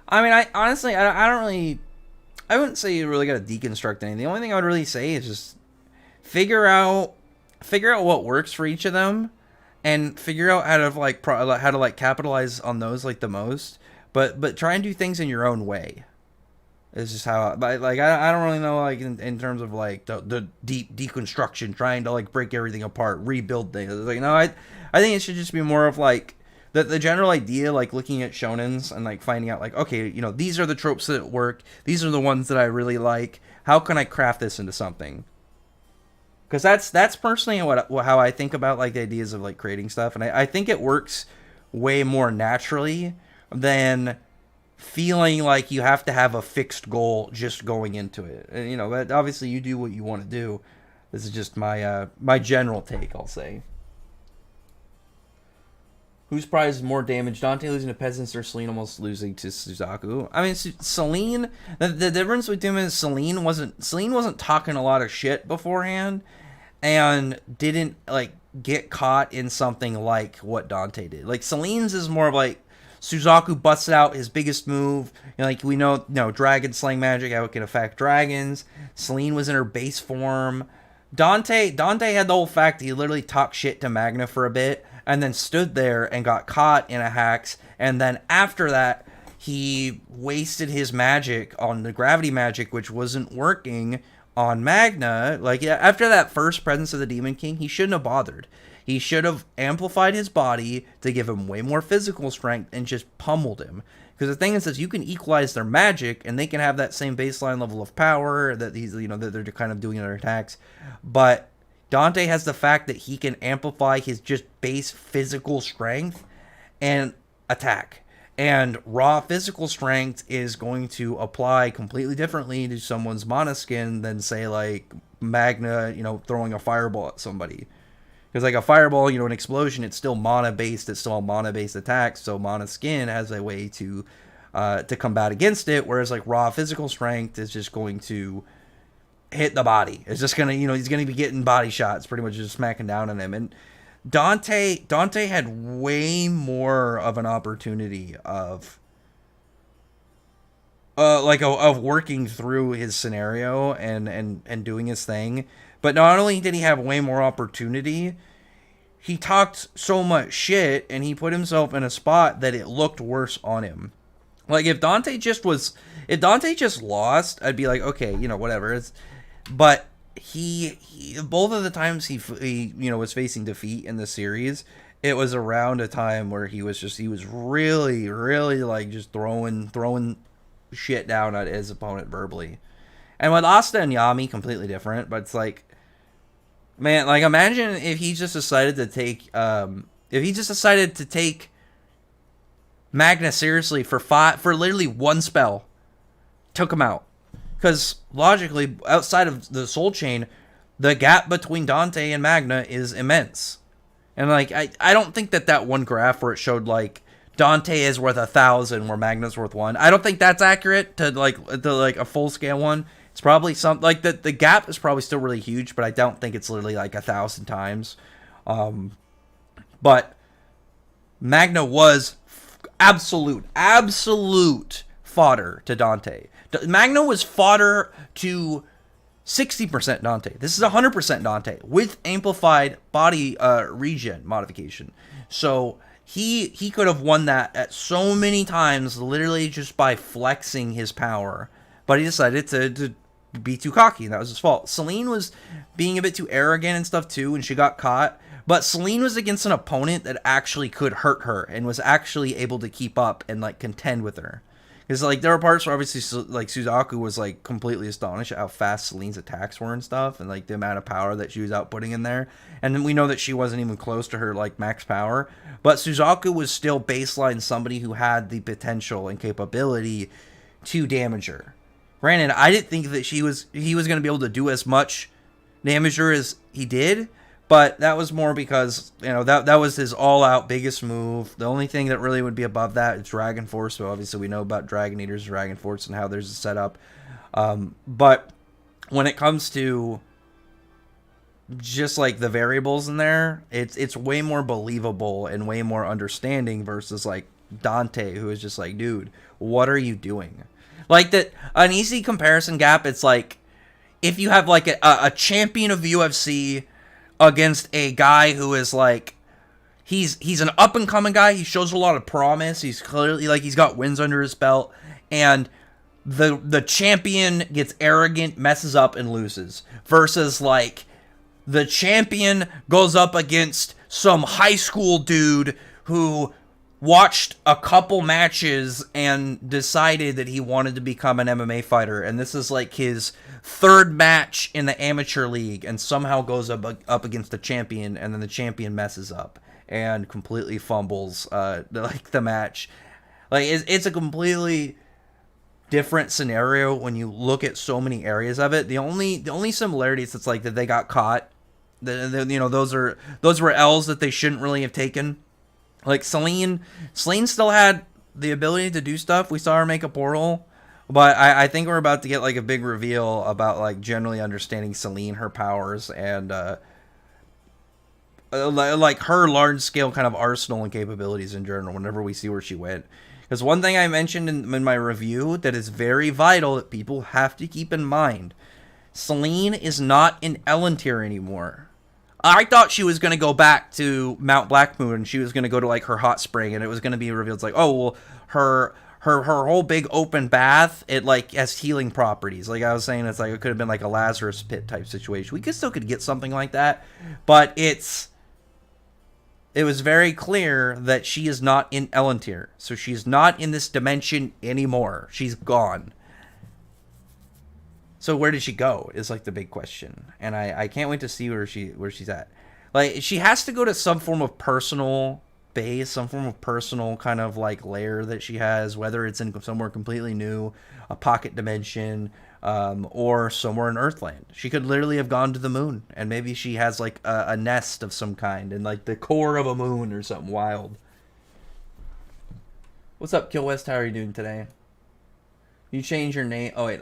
I mean, I honestly, I don't really, I wouldn't say you really got to deconstruct anything. The only thing I would really say is just figure out what works for each of them, and figure out how to capitalize on those like the most. But try and do things in your own way. It's just how I don't really know, like, in terms of like the deep deconstruction, trying to like break everything apart, rebuild things. Like, no, I think it should just be more of like the general idea, like looking at shonens and like finding out like, okay, these are the tropes that work. These are the ones that I really like. How can I craft this into something? Because that's personally how I think about like the ideas of like creating stuff, and I think it works way more naturally than feeling like you have to have a fixed goal just going into it. And, you know, that obviously you do what you want to do. This is just my my general take, I'll say. Whose prize is more damage? Dante losing to Peasants or Celine almost losing to Suzaku? I mean, Celine. The difference between him and Celine wasn't talking a lot of shit beforehand, and didn't like get caught in something like what Dante did. Like Celine's is more of like Suzaku busted out his biggest move. You know, like we know, dragon slaying magic, how it can affect dragons. Celine was in her base form. Dante had the whole fact that he literally talked shit to Magna for a bit, and then stood there and got caught in a hacks, and then after that, he wasted his magic on the gravity magic, which wasn't working on Magna. Like, after that first presence of the Demon King, he shouldn't have bothered. He should have amplified his body to give him way more physical strength and just pummeled him. Because the thing is you can equalize their magic, and they can have that same baseline level of power that that they're kind of doing in their attacks. But Dante has the fact that he can amplify his just base physical strength and attack. And raw physical strength is going to apply completely differently to someone's mana skin than, say, like Magna, throwing a fireball at somebody. Because like a fireball, an explosion, it's still mana-based. It's still a mana-based attack. So mana skin has a way to combat against it. Whereas like raw physical strength is just going to hit the body. It's just going to, he's going to be getting body shots, pretty much just smacking down on him. And Dante had way more of an opportunity of working through his scenario and doing his thing. But not only did he have way more opportunity, he talked so much shit and he put himself in a spot that it looked worse on him. Like if Dante just lost, I'd be like, okay, whatever. But he both of the times he was facing defeat in the series, it was around a time where he was really, really like just throwing shit down at his opponent verbally. And with Asta and Yami, completely different, but it's like, man, like imagine if he just decided to take Magna seriously for literally one spell, took him out. Because logically, outside of the Soul Chain, the gap between Dante and Magna is immense. And like I don't think that one graph where it showed like Dante is worth 1,000 where Magna's worth 1. I don't think that's accurate to a full scale one. It's probably some like the gap is probably still really huge, but I don't think it's literally like 1,000 times. But Magna was absolute fodder to Dante. Magna was fodder to 60% Dante. This is 100% Dante with amplified body regen modification. So he could have won that at so many times, literally just by flexing his power. But he decided to be too cocky, and that was his fault. Celine was being a bit too arrogant and stuff too, and she got caught. But Celine was against an opponent that actually could hurt her and was actually able to keep up and like contend with her. Because like there were parts where obviously like Suzaku was like completely astonished at how fast Celine's attacks were and stuff, and like the amount of power that she was outputting in there. And then we know that she wasn't even close to her like max power, but Suzaku was still baseline somebody who had the potential and capability to damage her. Granted, I didn't think that he was going to be able to do as much damage her as he did. But that was more because, that was his all-out biggest move. The only thing that really would be above that is Dragon Force. So obviously we know about Dragon Eaters, Dragon Force, and how there's a setup. But when it comes to just like the variables in there, it's way more believable and way more understanding versus like Dante, who is just like, dude, what are you doing? Like that, an easy comparison gap. It's like if you have like a champion of UFC against a guy who is like, he's an up and coming guy. He shows a lot of promise. He's clearly like, he's got wins under his belt, and the champion gets arrogant, messes up, and loses. Versus like the champion goes up against some high school dude who watched a couple matches and decided that he wanted to become an MMA fighter, and this is like his third match in the amateur league, and somehow goes up against the champion, and then the champion messes up. and completely fumbles like the match. Like it's a completely different scenario when you look at so many areas of it. The only similarities it's like that they got caught. Those were L's that they shouldn't really have taken. Like Celine still had the ability to do stuff. We saw her make a portal, but I think we're about to get like a big reveal about like generally understanding Celine, her powers, and like her large scale kind of arsenal and capabilities in general. Whenever we see where she went. Because one thing I mentioned in my review that is very vital that people have to keep in mind, Celine is not in Ellentir anymore. I thought she was going to go back to Mount Blackmoon and she was going to go to like her hot spring and it was going to be revealed. It's like, oh, well, her whole big open bath, it like has healing properties. Like I was saying, it's like it could have been like a Lazarus pit type situation. We still could get something like that, but it was very clear that she is not in Ellentir. So she's not in this dimension anymore. She's gone. So where did she go is like the big question. And I can't wait to see where she's at. Like she has to go to some form of personal base, some form of personal kind of like lair that she has, whether it's in somewhere completely new, a pocket dimension, or somewhere in Earthland. She could literally have gone to the moon, and maybe she has like a nest of some kind in like the core of a moon or something wild. What's up, Kill West? How are you doing today? You change your name. Oh wait,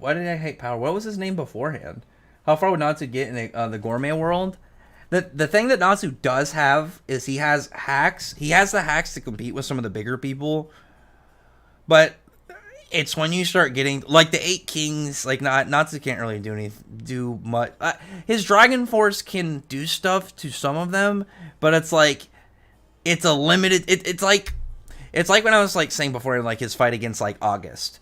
why did I hate Power? What was his name beforehand? How far would Natsu get in the gourmet world? The thing that Natsu does have is he has hacks. He has the hacks to compete with some of the bigger people, but it's when you start getting like the 8 Kings, like Natsu can't really do much. His Dragon Force can do stuff to some of them, but it's like it's a limited. It's like when I was like saying before, like his fight against like August.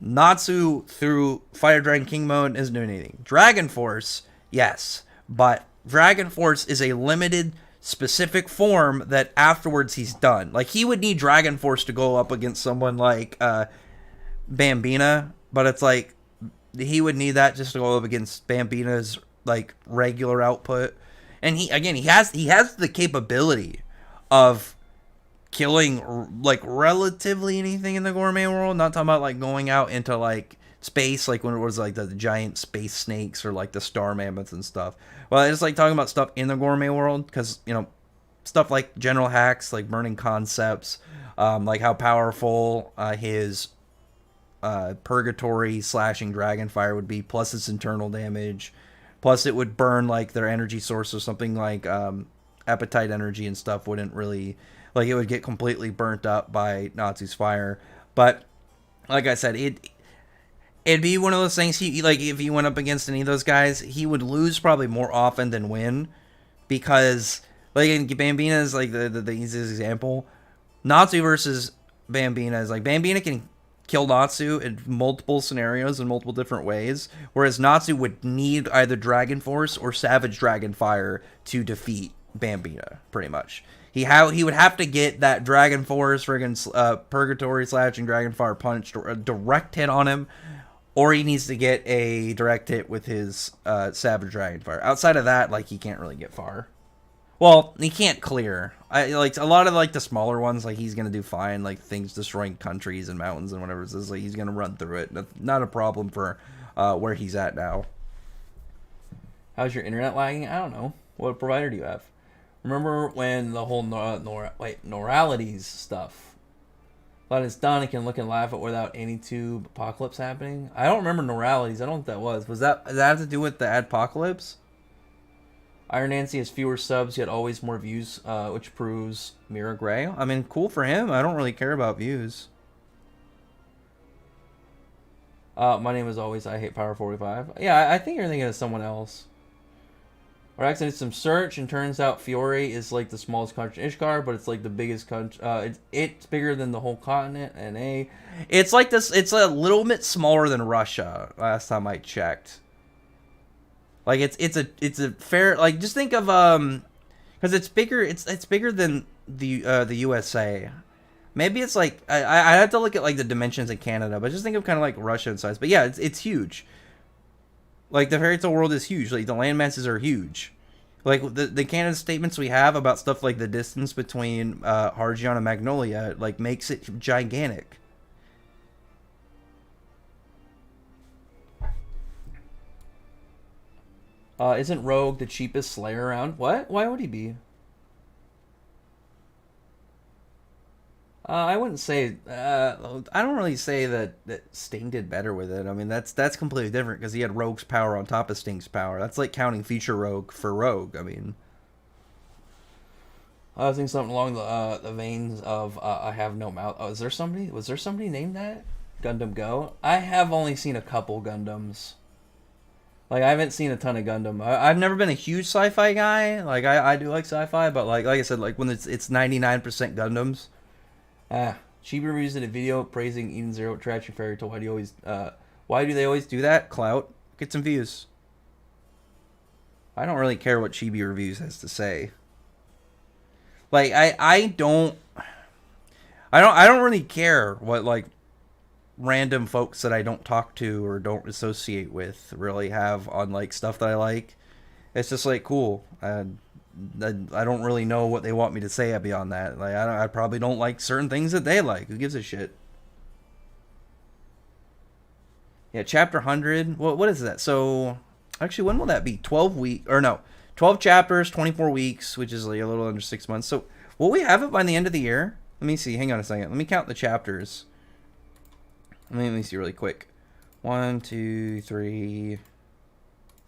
Natsu through Fire Dragon King mode isn't doing anything. Dragon Force, yes, but Dragon Force is a limited, specific form that afterwards he's done. Like he would need Dragon Force to go up against someone like Bambina, but it's like he would need that just to go up against Bambina's like regular output. And he has the capability of killing like relatively anything in the gourmet world. Not talking about like going out into like space, like when it was like the giant space snakes or like the star mammoths and stuff. Well, it's like talking about stuff in the gourmet world because stuff like general hacks, like burning concepts, like how powerful his purgatory slashing dragon fire would be, plus its internal damage, plus it would burn like their energy source or something like appetite energy and stuff wouldn't really, like it would get completely burnt up by Natsu's fire. But like I said, it'd be one of those things. He like if he went up against any of those guys, he would lose probably more often than win, because like in Bambina is like the easiest example. Natsu versus Bambina is like Bambina can kill Natsu in multiple scenarios in multiple different ways, whereas Natsu would need either Dragon Force or Savage Dragon Fire to defeat Bambina, pretty much. He would have to get that Dragon Force, friggin' Purgatory Slash and Dragon Fire Punch, a direct hit on him, or he needs to get a direct hit with his Savage Dragon Fire. Outside of that, like, he can't really get far. Well, he can't clear. Like a lot of like the smaller ones, like he's gonna do fine. Like things destroying countries and mountains and whatever. It's like he's gonna run through it. Not a problem for where he's at now. How's your internet lagging? I don't know. What provider do you have? Remember when the whole Noralities stuff? But it's done. It can look and laugh at without any tube apocalypse happening. I don't remember Noralities. I don't know what that was. Does that have to do with the adpocalypse? Iron Nancy has fewer subs, yet always more views, which proves Mira Gray. I mean, cool for him. I don't really care about views. My name is always I Hate Power 45. Yeah, I think you're thinking of someone else. Or actually did some search, and turns out Fiore is like the smallest country in Ishgard, but it's like the biggest country. It's bigger than the whole continent. And it's like this. It's a little bit smaller than Russia. Last time I checked. Like it's a fair, like, just think of because it's bigger. It's bigger than the USA. Maybe it's like I have to look at like the dimensions in Canada, but just think of kind of like Russia in size. But yeah, it's huge. Like the fairy tale world is huge. Like the land masses are huge. Like the canon statements we have about stuff like the distance between Hargion and Magnolia, like makes it gigantic. Isn't Rogue the cheapest Slayer around? What? Why would he be? I wouldn't say. I don't really say that Sting did better with it. I mean, that's completely different because he had Rogue's power on top of Sting's power. That's like counting Future Rogue for Rogue. I mean, I was thinking something along the veins of I have no mouth. Oh, is there somebody? Was there somebody named that? Gundam Go. I have only seen a couple Gundams. Like I haven't seen a ton of Gundam. I've never been a huge sci-fi guy. Like I do like sci-fi, but like I said, like when it's 99% Gundams. Chibi reviews in a video praising Eden Zero Traction Fairy to why do they always do that? Clout. Get some views. I don't really care what Chibi reviews has to say. Like I don't really care what like random folks that I don't talk to or don't associate with really have on like stuff that I like. It's just like cool. I don't really know what they want me to say beyond that. Like I probably don't like certain things that they like. Who gives a shit? Yeah, chapter 100. What is that? So actually, when will that be? 12 chapters, 24 weeks, which is like a little under 6 months. So will we have it by the end of the year? Let me see. Hang on a second. Let me count the chapters. Let me see really quick. 1, 2, 3,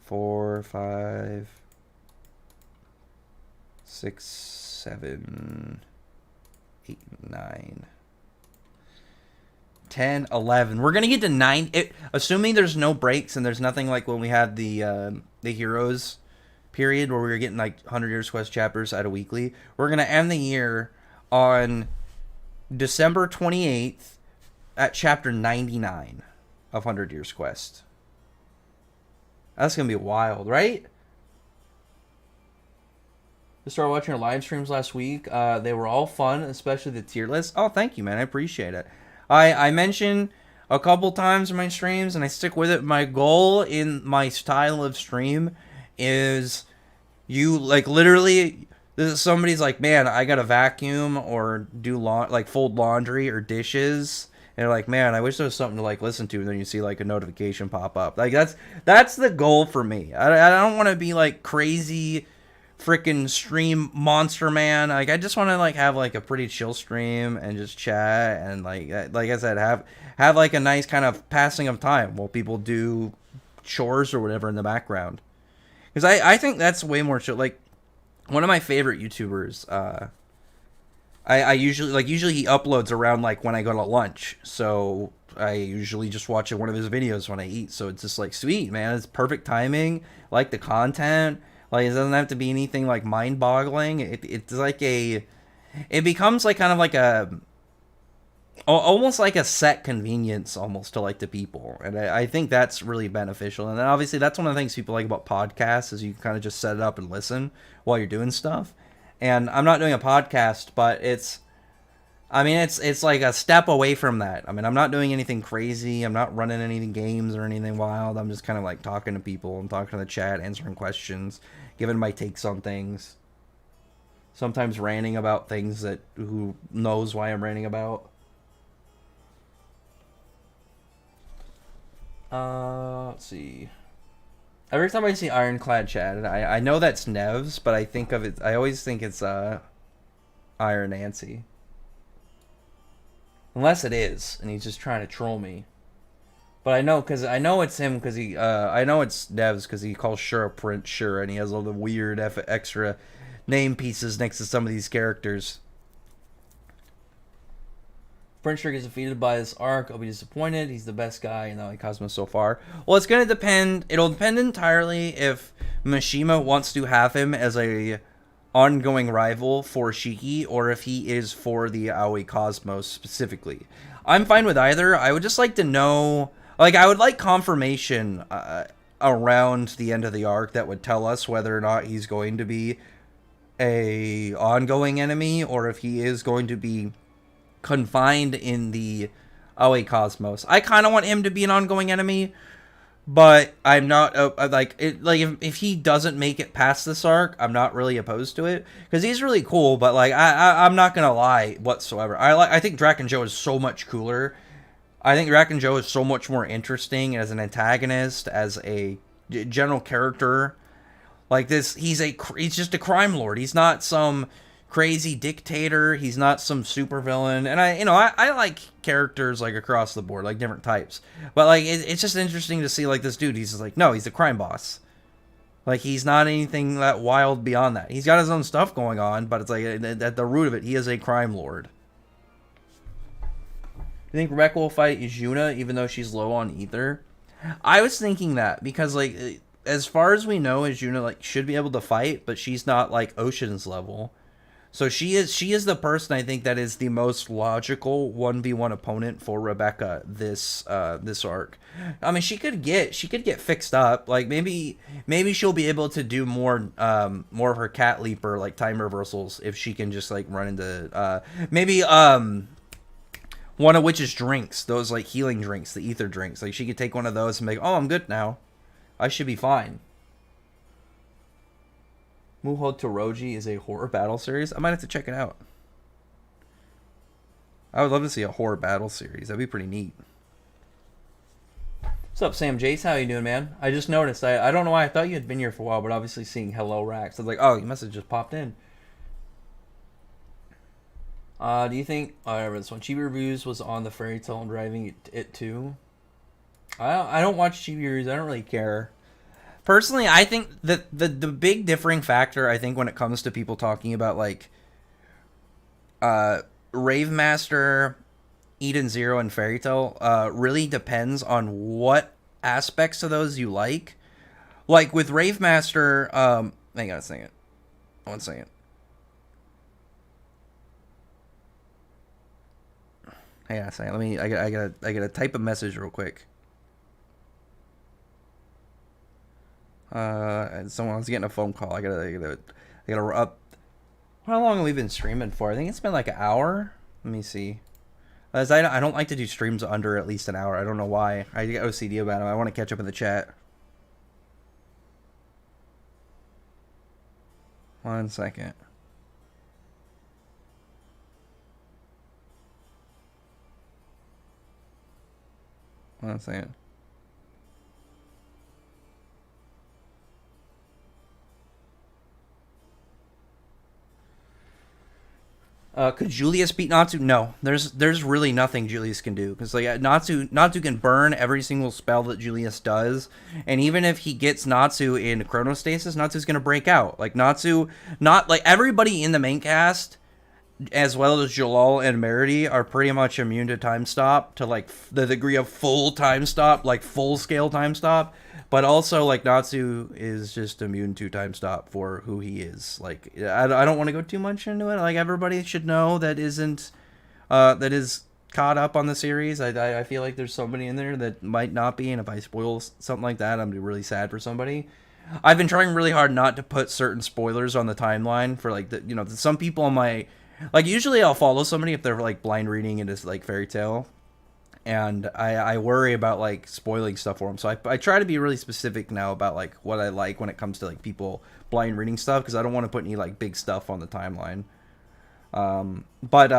4, 5, 6, 7, 8, 9, 10, 11. We're gonna get to 9. Assuming there's no breaks and there's nothing like when we had the Heroes period where we were getting like 100 Years Quest chapters at a weekly. We're gonna end the year on December 28th at chapter 99 of 100 Years Quest. That's gonna be wild, right? I started watching your live streams last week. They were all fun, especially the tier list. Oh, thank you, man. I appreciate it. I mentioned a couple times in my streams, and I stick with it. My goal in my style of stream is you, like, literally, somebody's like, man, I got to vacuum or do, fold laundry or dishes. And you're like, man, I wish there was something to, like, listen to. And then you see, like, a notification pop up. Like, that's the goal for me. I don't want to be, like, crazy freaking stream monster man. Like I just want to like have like a pretty chill stream and just chat and like I said have like a nice kind of passing of time while people do chores or whatever in the background, because I think that's way more chill. Like one of my favorite YouTubers, I usually he uploads around like when I go to lunch, so I usually just watch one of his videos when I eat. So it's just like sweet, man. It's perfect timing. Like the content. Like, it doesn't have to be anything, like, mind-boggling. It's like it becomes, like, kind of like almost like a set convenience, almost, to, like, the people. And I think that's really beneficial. And then, obviously, that's one of the things people like about podcasts is you can kind of just set it up and listen while you're doing stuff. And I'm not doing a podcast, but it's like a step away from that. I mean, I'm not doing anything crazy. I'm not running any games or anything wild. I'm just kind of like talking to people. I'm talking to the chat, answering questions, giving my takes on things. Sometimes ranting about things that who knows why I'm ranting about. Let's see. Every time I see Ironclad chat, I know that's Nevs, but I always think it's Iron Nancy. Unless it is, and he's just trying to troll me. But I know it's him because I know it's Nevs because he calls Sure a Prince Sure, and he has all the weird extra name pieces next to some of these characters. Prince Sure gets defeated by this arc. I'll be disappointed. He's the best guy in the Cosmos so far. Well, it's gonna depend. It'll depend entirely if Mishima wants to have him as a ongoing rival for Shiki, or if he is for the Aoi Cosmos specifically. I'm fine with either. I would just like to know, like, I would like confirmation around the end of the arc that would tell us whether or not he's going to be a ongoing enemy, or if he is going to be confined in the Aoi Cosmos. I kind of want him to be an ongoing enemy, but I'm not like it. Like if he doesn't make it past this arc, I'm not really opposed to it because he's really cool. But like I'm not gonna lie whatsoever. I think Draken Joe is so much cooler. I think Draken Joe is so much more interesting as an antagonist, as a general character. Like this, he's just a crime lord. He's not some crazy dictator. He's not some supervillain. And I like characters like across the board, like different types. But like it's just interesting to see like this dude. He's just like, no, he's a crime boss. Like he's not anything that wild beyond that. He's got his own stuff going on, but it's like at the root of it, he is a crime lord. You think Rebecca will fight Izuna even though she's low on ether? I was thinking that because like as far as we know, Izuna like should be able to fight, but she's not like Ocean's level. So she is the person I think that is the most logical 1v1 opponent for Rebecca this arc. I mean she could get fixed up. Like maybe she'll be able to do more of her cat leaper like time reversals if she can just like run into maybe one of Witch's drinks, those like healing drinks, the ether drinks. Like she could take one of those and be like, oh, I'm good now. I should be fine. Muho Toroji is a horror battle series. I might have to check it out. I would love to see a horror battle series. That'd be pretty neat. What's up, Sam Jace? How you doing, man? I just noticed. I don't know why I thought you had been here for a while, but obviously seeing Hello Rax, I was like, oh, you must have just popped in. Do you think... I remember this one. Chibi Reviews was on the Fairy Tail and driving it too. I don't watch Chibi Reviews. I don't really care. Personally, I think that the big differing factor, I think, when it comes to people talking about, like, Rave Master, Eden Zero, and Fairy Tail, really depends on what aspects of those you like. Like, with Rave Master, hang on a second. One second. Hang on a second. I gotta type a message real quick. Someone was getting a phone call. I gotta up. How long have we been streaming for? I think it's been like an hour. Let me see. As I don't like to do streams under at least an hour. I don't know why. I get OCD about it. I want to catch up in the chat. One second. One second. Could Julius beat Natsu? No, there's really nothing Julius can do because like Natsu can burn every single spell that Julius does, and even if he gets Natsu in chronostasis, Natsu's gonna break out. Like Natsu, not like everybody in the main cast, as well as Jalal and Merity, are pretty much immune to time stop to like the degree of full time stop, like full scale time stop. But also, like, Natsu is just immune to time stop for who he is. Like, I don't want to go too much into it. Like, everybody should know that that is caught up on the series. I feel like there's somebody in there that might not be, and if I spoil something like that, I'm really sad for somebody. I've been trying really hard not to put certain spoilers on the timeline for, like, some people on my... Like, usually I'll follow somebody if they're, like, blind reading into, like, Fairy Tail. And I worry about like spoiling stuff for them, so I try to be really specific now about like what I like when it comes to like people blind reading stuff because I don't want to put any like big stuff on the timeline. What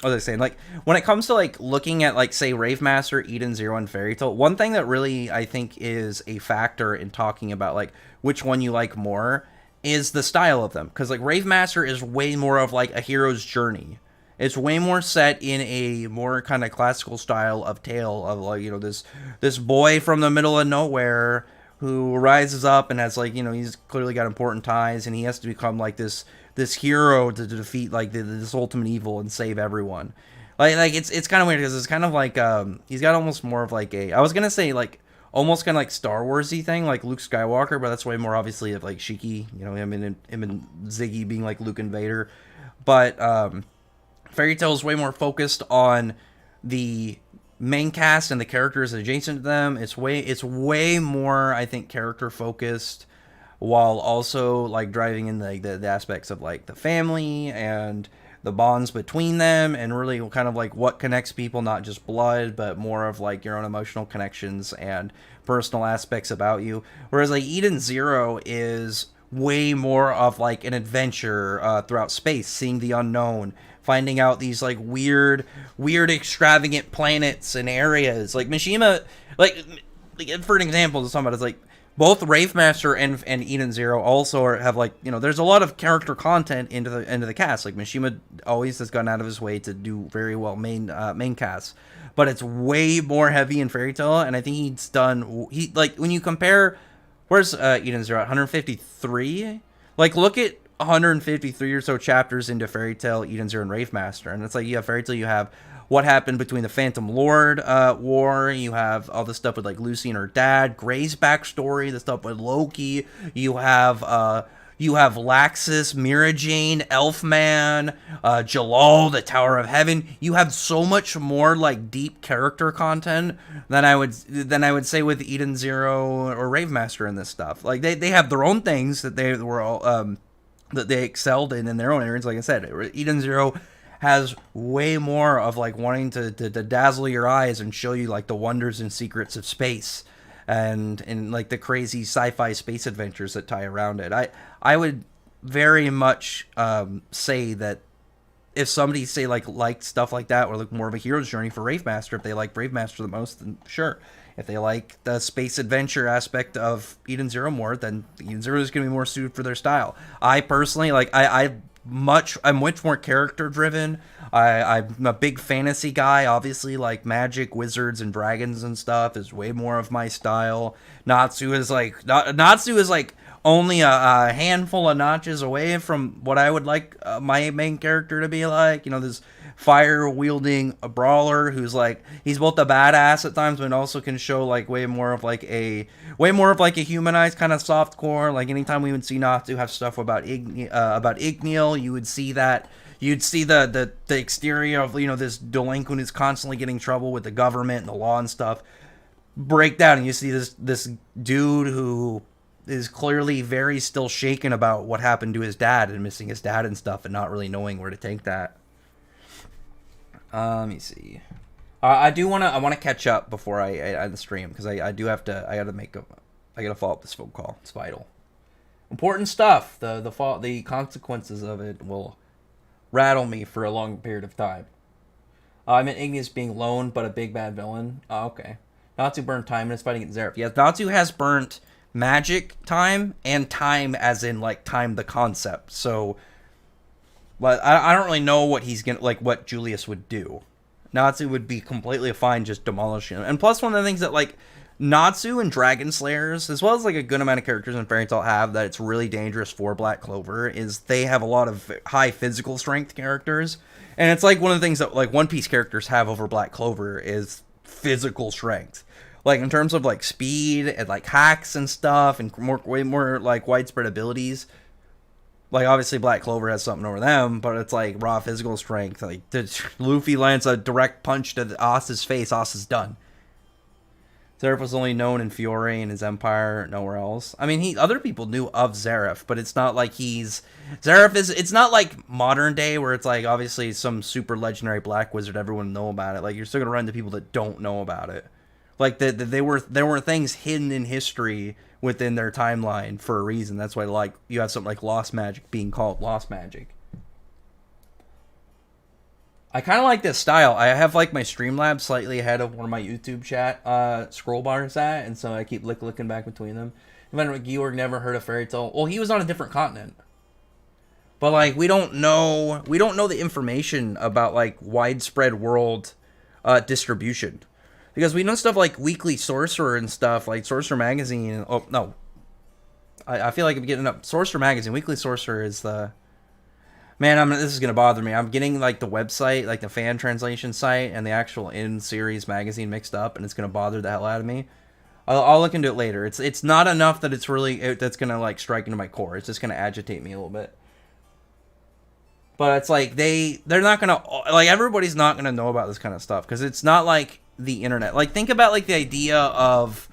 was I saying? Like when it comes to like looking at like say Rave Master, Eden Zero, and Fairy Tail, one thing that really I think is a factor in talking about like which one you like more is the style of them, because like Rave Master is way more of like a hero's journey. It's way more set in a more kind of classical style of tale of like, this boy from the middle of nowhere who rises up and has like, he's clearly got important ties and he has to become like this hero to defeat like this ultimate evil and save everyone. Like it's kind of weird because it's kind of like he's got almost more of like I was gonna say like almost kind of like Star Wars-y thing like Luke Skywalker, but that's way more obviously of like Shiki, him and Ziggy being like Luke and Vader, but Fairy Tail is way more focused on the main cast and the characters adjacent to them. It's way more, I think, character focused, while also like driving in the aspects of like the family and the bonds between them, and really kind of like what connects people, not just blood, but more of like your own emotional connections and personal aspects about you. Whereas like Eden Zero is way more of like an adventure throughout space, seeing the unknown, finding out these like weird extravagant planets and areas. Like Mishima, like for an example, somebody's like both Wraith Master and Eden Zero also have like, you know, there's a lot of character content into the cast. Like Mishima always has gone out of his way to do very well main cast, but it's way more heavy in Fairy Tail, and I think he like when you compare, where's Eden Zero at 153? Like look at 153 or so chapters into Fairy Tail, Eden Zero, and Wraith Master, and it's like you have Fairy Tail, you have what happened between the Phantom Lord war, you have all the stuff with like Lucy and her dad, Gray's backstory, the stuff with Loki, you have Laxus, Mira Jane, Elfman, Jalal, the Tower of Heaven. You have so much more like deep character content than I would say with Eden Zero or Rave Master in this stuff. Like they have their own things that they were all that they excelled in their own areas. Like I said, Eden Zero has way more of like wanting to dazzle your eyes and show you like the wonders and secrets of space and like the crazy sci-fi space adventures that tie around it. I would very much say that if somebody say liked stuff like that, or like more of a hero's journey for Wraith Master, if they like Brave Master the most, then sure. If they like the space adventure aspect of Eden Zero more, then Eden Zero is going to be more suited for their style. I personally like I'm much more character driven. I'm a big fantasy guy. Obviously, like magic, wizards, and dragons and stuff is way more of my style. Natsu is like only a handful of notches away from what I would like my main character to be like. You know, this fire wielding a brawler who's like, he's both a badass at times, but also can show like way more of like a humanized kind of soft core. Like anytime we would see Natsu have stuff about Igneal, you would see that. You'd see the exterior of, you know, this delinquent who's constantly getting in trouble with the government and the law and stuff break down, and you see this dude who is clearly very still shaken about what happened to his dad and missing his dad and stuff and not really knowing where to take that. Let me see. I want to catch up before I end the stream, because I gotta follow up this phone call. It's vital, important stuff. The consequences of it will rattle me for a long period of time. I meant Igneous being lone but a big bad villain. Oh, okay. Natsu burned time and is fighting against Zeref. Yes, Natsu has burnt magic time and time as in like time the concept. So, but I don't really know what he's gonna like. What Julius would do. Natsu would be completely fine just demolishing him. And plus, one of the things that like Natsu and Dragon Slayers, as well as like a good amount of characters in Fairy Tail have that it's really dangerous for Black Clover, is they have a lot of high physical strength characters. And it's like one of the things that like One Piece characters have over Black Clover is physical strength. Like in terms of like speed and like hacks and stuff and way more like widespread abilities. Like, obviously, Black Clover has something over them, but it's, like, raw physical strength. Like, Luffy lands a direct punch to Asa's face, Asa's done. Zeref was only known in Fiore and his empire, nowhere else. I mean, other people knew of Zeref, but it's not like it's not like modern day where it's, like, obviously some super legendary black wizard, everyone know about it. Like, you're still gonna run into people that don't know about it. Like, there were things hidden in history within their timeline for a reason. That's why, like, you have something like Lost Magic being called Lost Magic. I kind of like this style. I have, like, my Streamlabs slightly ahead of where my YouTube chat scroll bar is at, and so I keep looking back between them. Evander Georg never heard of Fairy Tail. Well, he was on a different continent. But, like, we don't know the information about, like, widespread world distribution. Because we know stuff like Weekly Sorcerer and stuff, like Sorcerer Magazine. Oh, no. I feel like I'm getting up. Sorcerer Magazine. Weekly Sorcerer is the... Man, this is going to bother me. I'm getting, like, the website, like, the fan translation site, and the actual in-series magazine mixed up, and it's going to bother the hell out of me. I'll look into it later. It's not enough that it's really... that's going to, like, strike into my core. It's just going to agitate me a little bit. But it's like, they're not going to... Like, everybody's not going to know about this kind of stuff, because it's not like... the internet. Like, think about like the idea of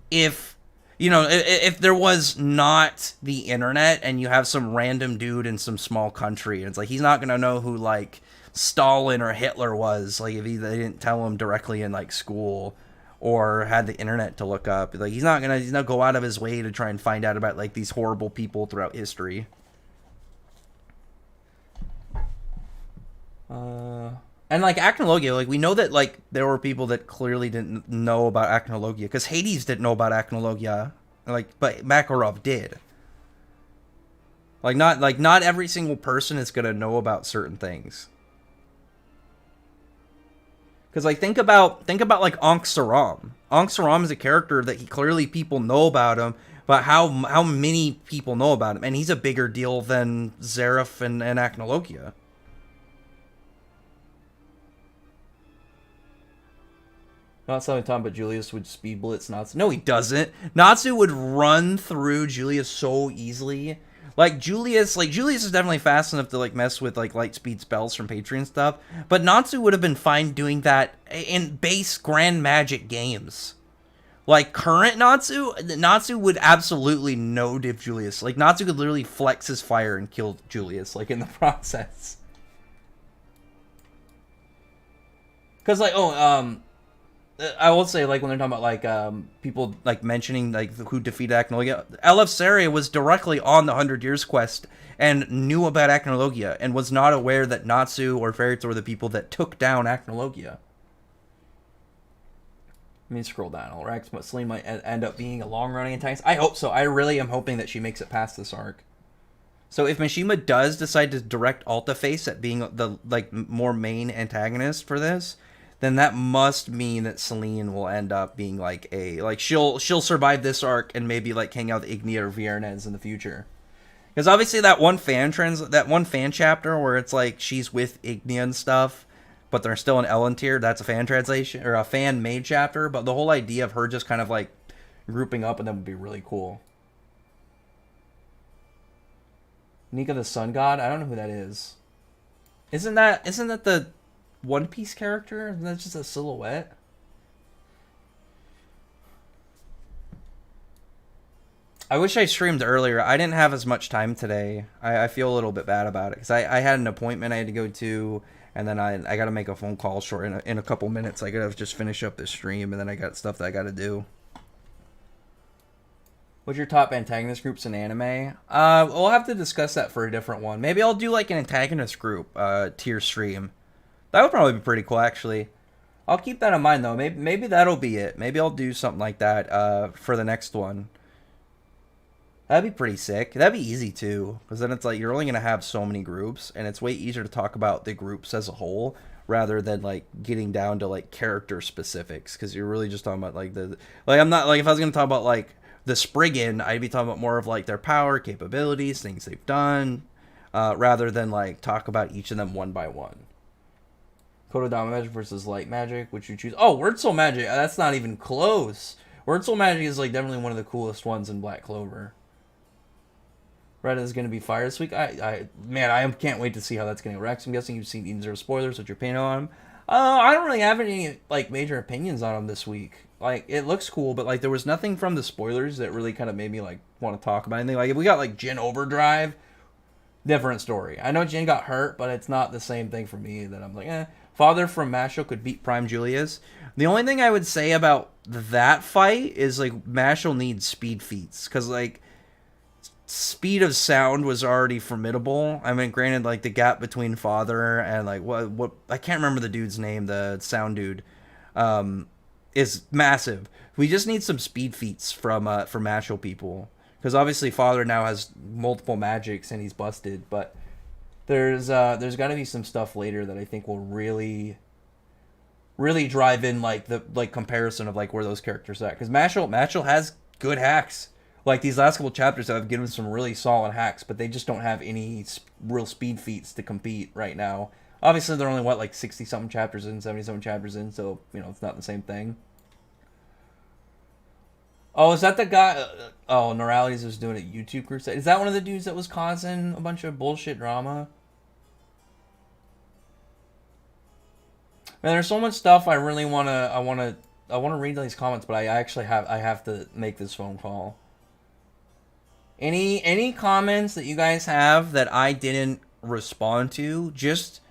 if you know, if there was not the internet and you have some random dude in some small country, and it's like he's not gonna know who like Stalin or Hitler was, like if they didn't tell him directly in like school or had the internet to look up. Like he's not gonna go out of his way to try and find out about like these horrible people throughout history. And like Acnologia, like we know that like there were people that clearly didn't know about Acnologia because Hades didn't know about Acnologia, like but Makarov did. Like not every single person is gonna know about certain things. Because like think about like Ankh Saram. Ankh Saram is a character that clearly people know about him, but how many people know about him? And he's a bigger deal than Zeref and Acnologia. Not something talking about Julius would speed blitz Natsu. No, he doesn't. Natsu would run through Julius so easily. Like Julius is definitely fast enough to like mess with like light speed spells from Patreon stuff. But Natsu would have been fine doing that in base Grand Magic games. Like current Natsu would absolutely no-diff Julius. Like Natsu could literally flex his fire and kill Julius, like in the process. Cause like I will say, like, when they're talking about, like, people, like, mentioning, like, who defeated Acnologia, LF Saria was directly on the 100 Years quest and knew about Acnologia and was not aware that Natsu or Ferrets were the people that took down Acnologia. Let me scroll down. Rex, but Celine might end up being a long-running antagonist. I hope so. I really am hoping that she makes it past this arc. So if Mishima does decide to direct Altaface at being the, like, more main antagonist for this, then that must mean that Celine will end up being like she'll survive this arc and maybe like hang out with Ignia or Viernes in the future. Because obviously that one fan chapter where it's like she's with Ignia and stuff, but they're still in Elentier, that's a fan translation or a fan made chapter. But the whole idea of her just kind of like grouping up and them would be really cool. Nika the Sun God? I don't know who that is. Isn't that the One Piece character? Isn't that just a silhouette? I wish I streamed earlier. I didn't have as much time today. I feel a little bit bad about it because I had an appointment I had to go to, and then I got to make a phone call short in a couple minutes. I got to just finish up this stream, and then I got stuff that I got to do. What's your top antagonist groups in anime? We'll have to discuss that for a different one. Maybe I'll do like an antagonist group tier stream. That would probably be pretty cool, actually. I'll keep that in mind, though. Maybe that'll be it. Maybe I'll do something like that for the next one. That'd be pretty sick. That'd be easy, too. Because then it's like you're only going to have so many groups. And it's way easier to talk about the groups as a whole rather than, like, getting down to, like, character specifics. Because you're really just talking about, like, I'm not, like, if I was going to talk about, like, the Spriggan, I'd be talking about more of, like, their power, capabilities, things they've done. Rather than, like, talk about each of them one by one. Kodama Magic versus Light Magic, which you choose? Oh, Word Soul Magic. That's not even close. Word Soul Magic is like definitely one of the coolest ones in Black Clover. Red is going to be fire this week. I can't wait to see how that's going to Rex. I'm guessing you've seen Eden Zero spoilers. What's your opinion on him? I don't really have any like major opinions on him this week. Like it looks cool, but like there was nothing from the spoilers that really kind of made me like want to talk about anything. Like if we got like Jin Overdrive, different story. I know Jin got hurt, but it's not the same thing for me that I'm like, Father from Mashle could beat Prime Julius. The only thing I would say about that fight is like Mashle needs speed feats because like speed of sound was already formidable. I mean, granted, like the gap between Father and like what I can't remember the dude's name, the sound dude, is massive. We just need some speed feats from Mashle people because obviously Father now has multiple magics and he's busted, but. There's got to be some stuff later that I think will really drive in like the comparison of like where those characters are at because Mashle has good hacks. Like these last couple chapters have given some really solid hacks, but they just don't have any real speed feats to compete right now. Obviously, they're only like 60-something chapters in, 70-something chapters in, so you know it's not the same thing. Oh, is that the guy? Neuralities was doing a YouTube crusade. Is that one of the dudes that was causing a bunch of bullshit drama? Man, there's so much stuff I really wanna I want to read these comments, but I have to make this phone call. Any comments that you guys have that I didn't respond to, just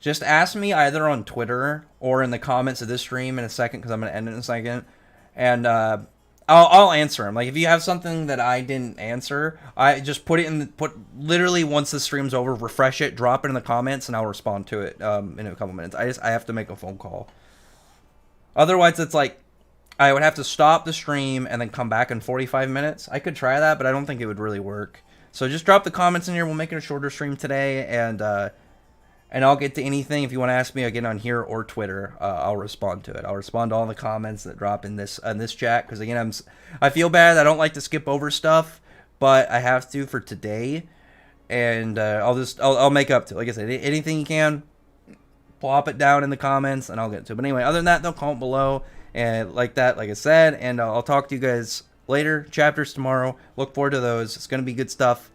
ask me either on Twitter or in the comments of this stream in a second, because I'm gonna end it in a second, and I'll answer them. Like if you have something that I didn't answer, I just put literally once the stream's over, refresh it, drop it in the comments, and I'll respond to it in a couple minutes. I have to make a phone call. Otherwise, it's like I would have to stop the stream and then come back in 45 minutes. I could try that, but I don't think it would really work. So just drop the comments in here. We'll make it a shorter stream today, and I'll get to anything. If you want to ask me again on here or Twitter, I'll respond to it. I'll respond to all the comments that drop in this chat, because again, I feel bad. I don't like to skip over stuff, but I have to for today, and I'll make up to it. Like I said, anything you can, plop it down in the comments, and I'll get to it. But anyway, other than that, they'll comment below, and like I said, and I'll talk to you guys later. Chapters tomorrow. Look forward to those. It's gonna be good stuff.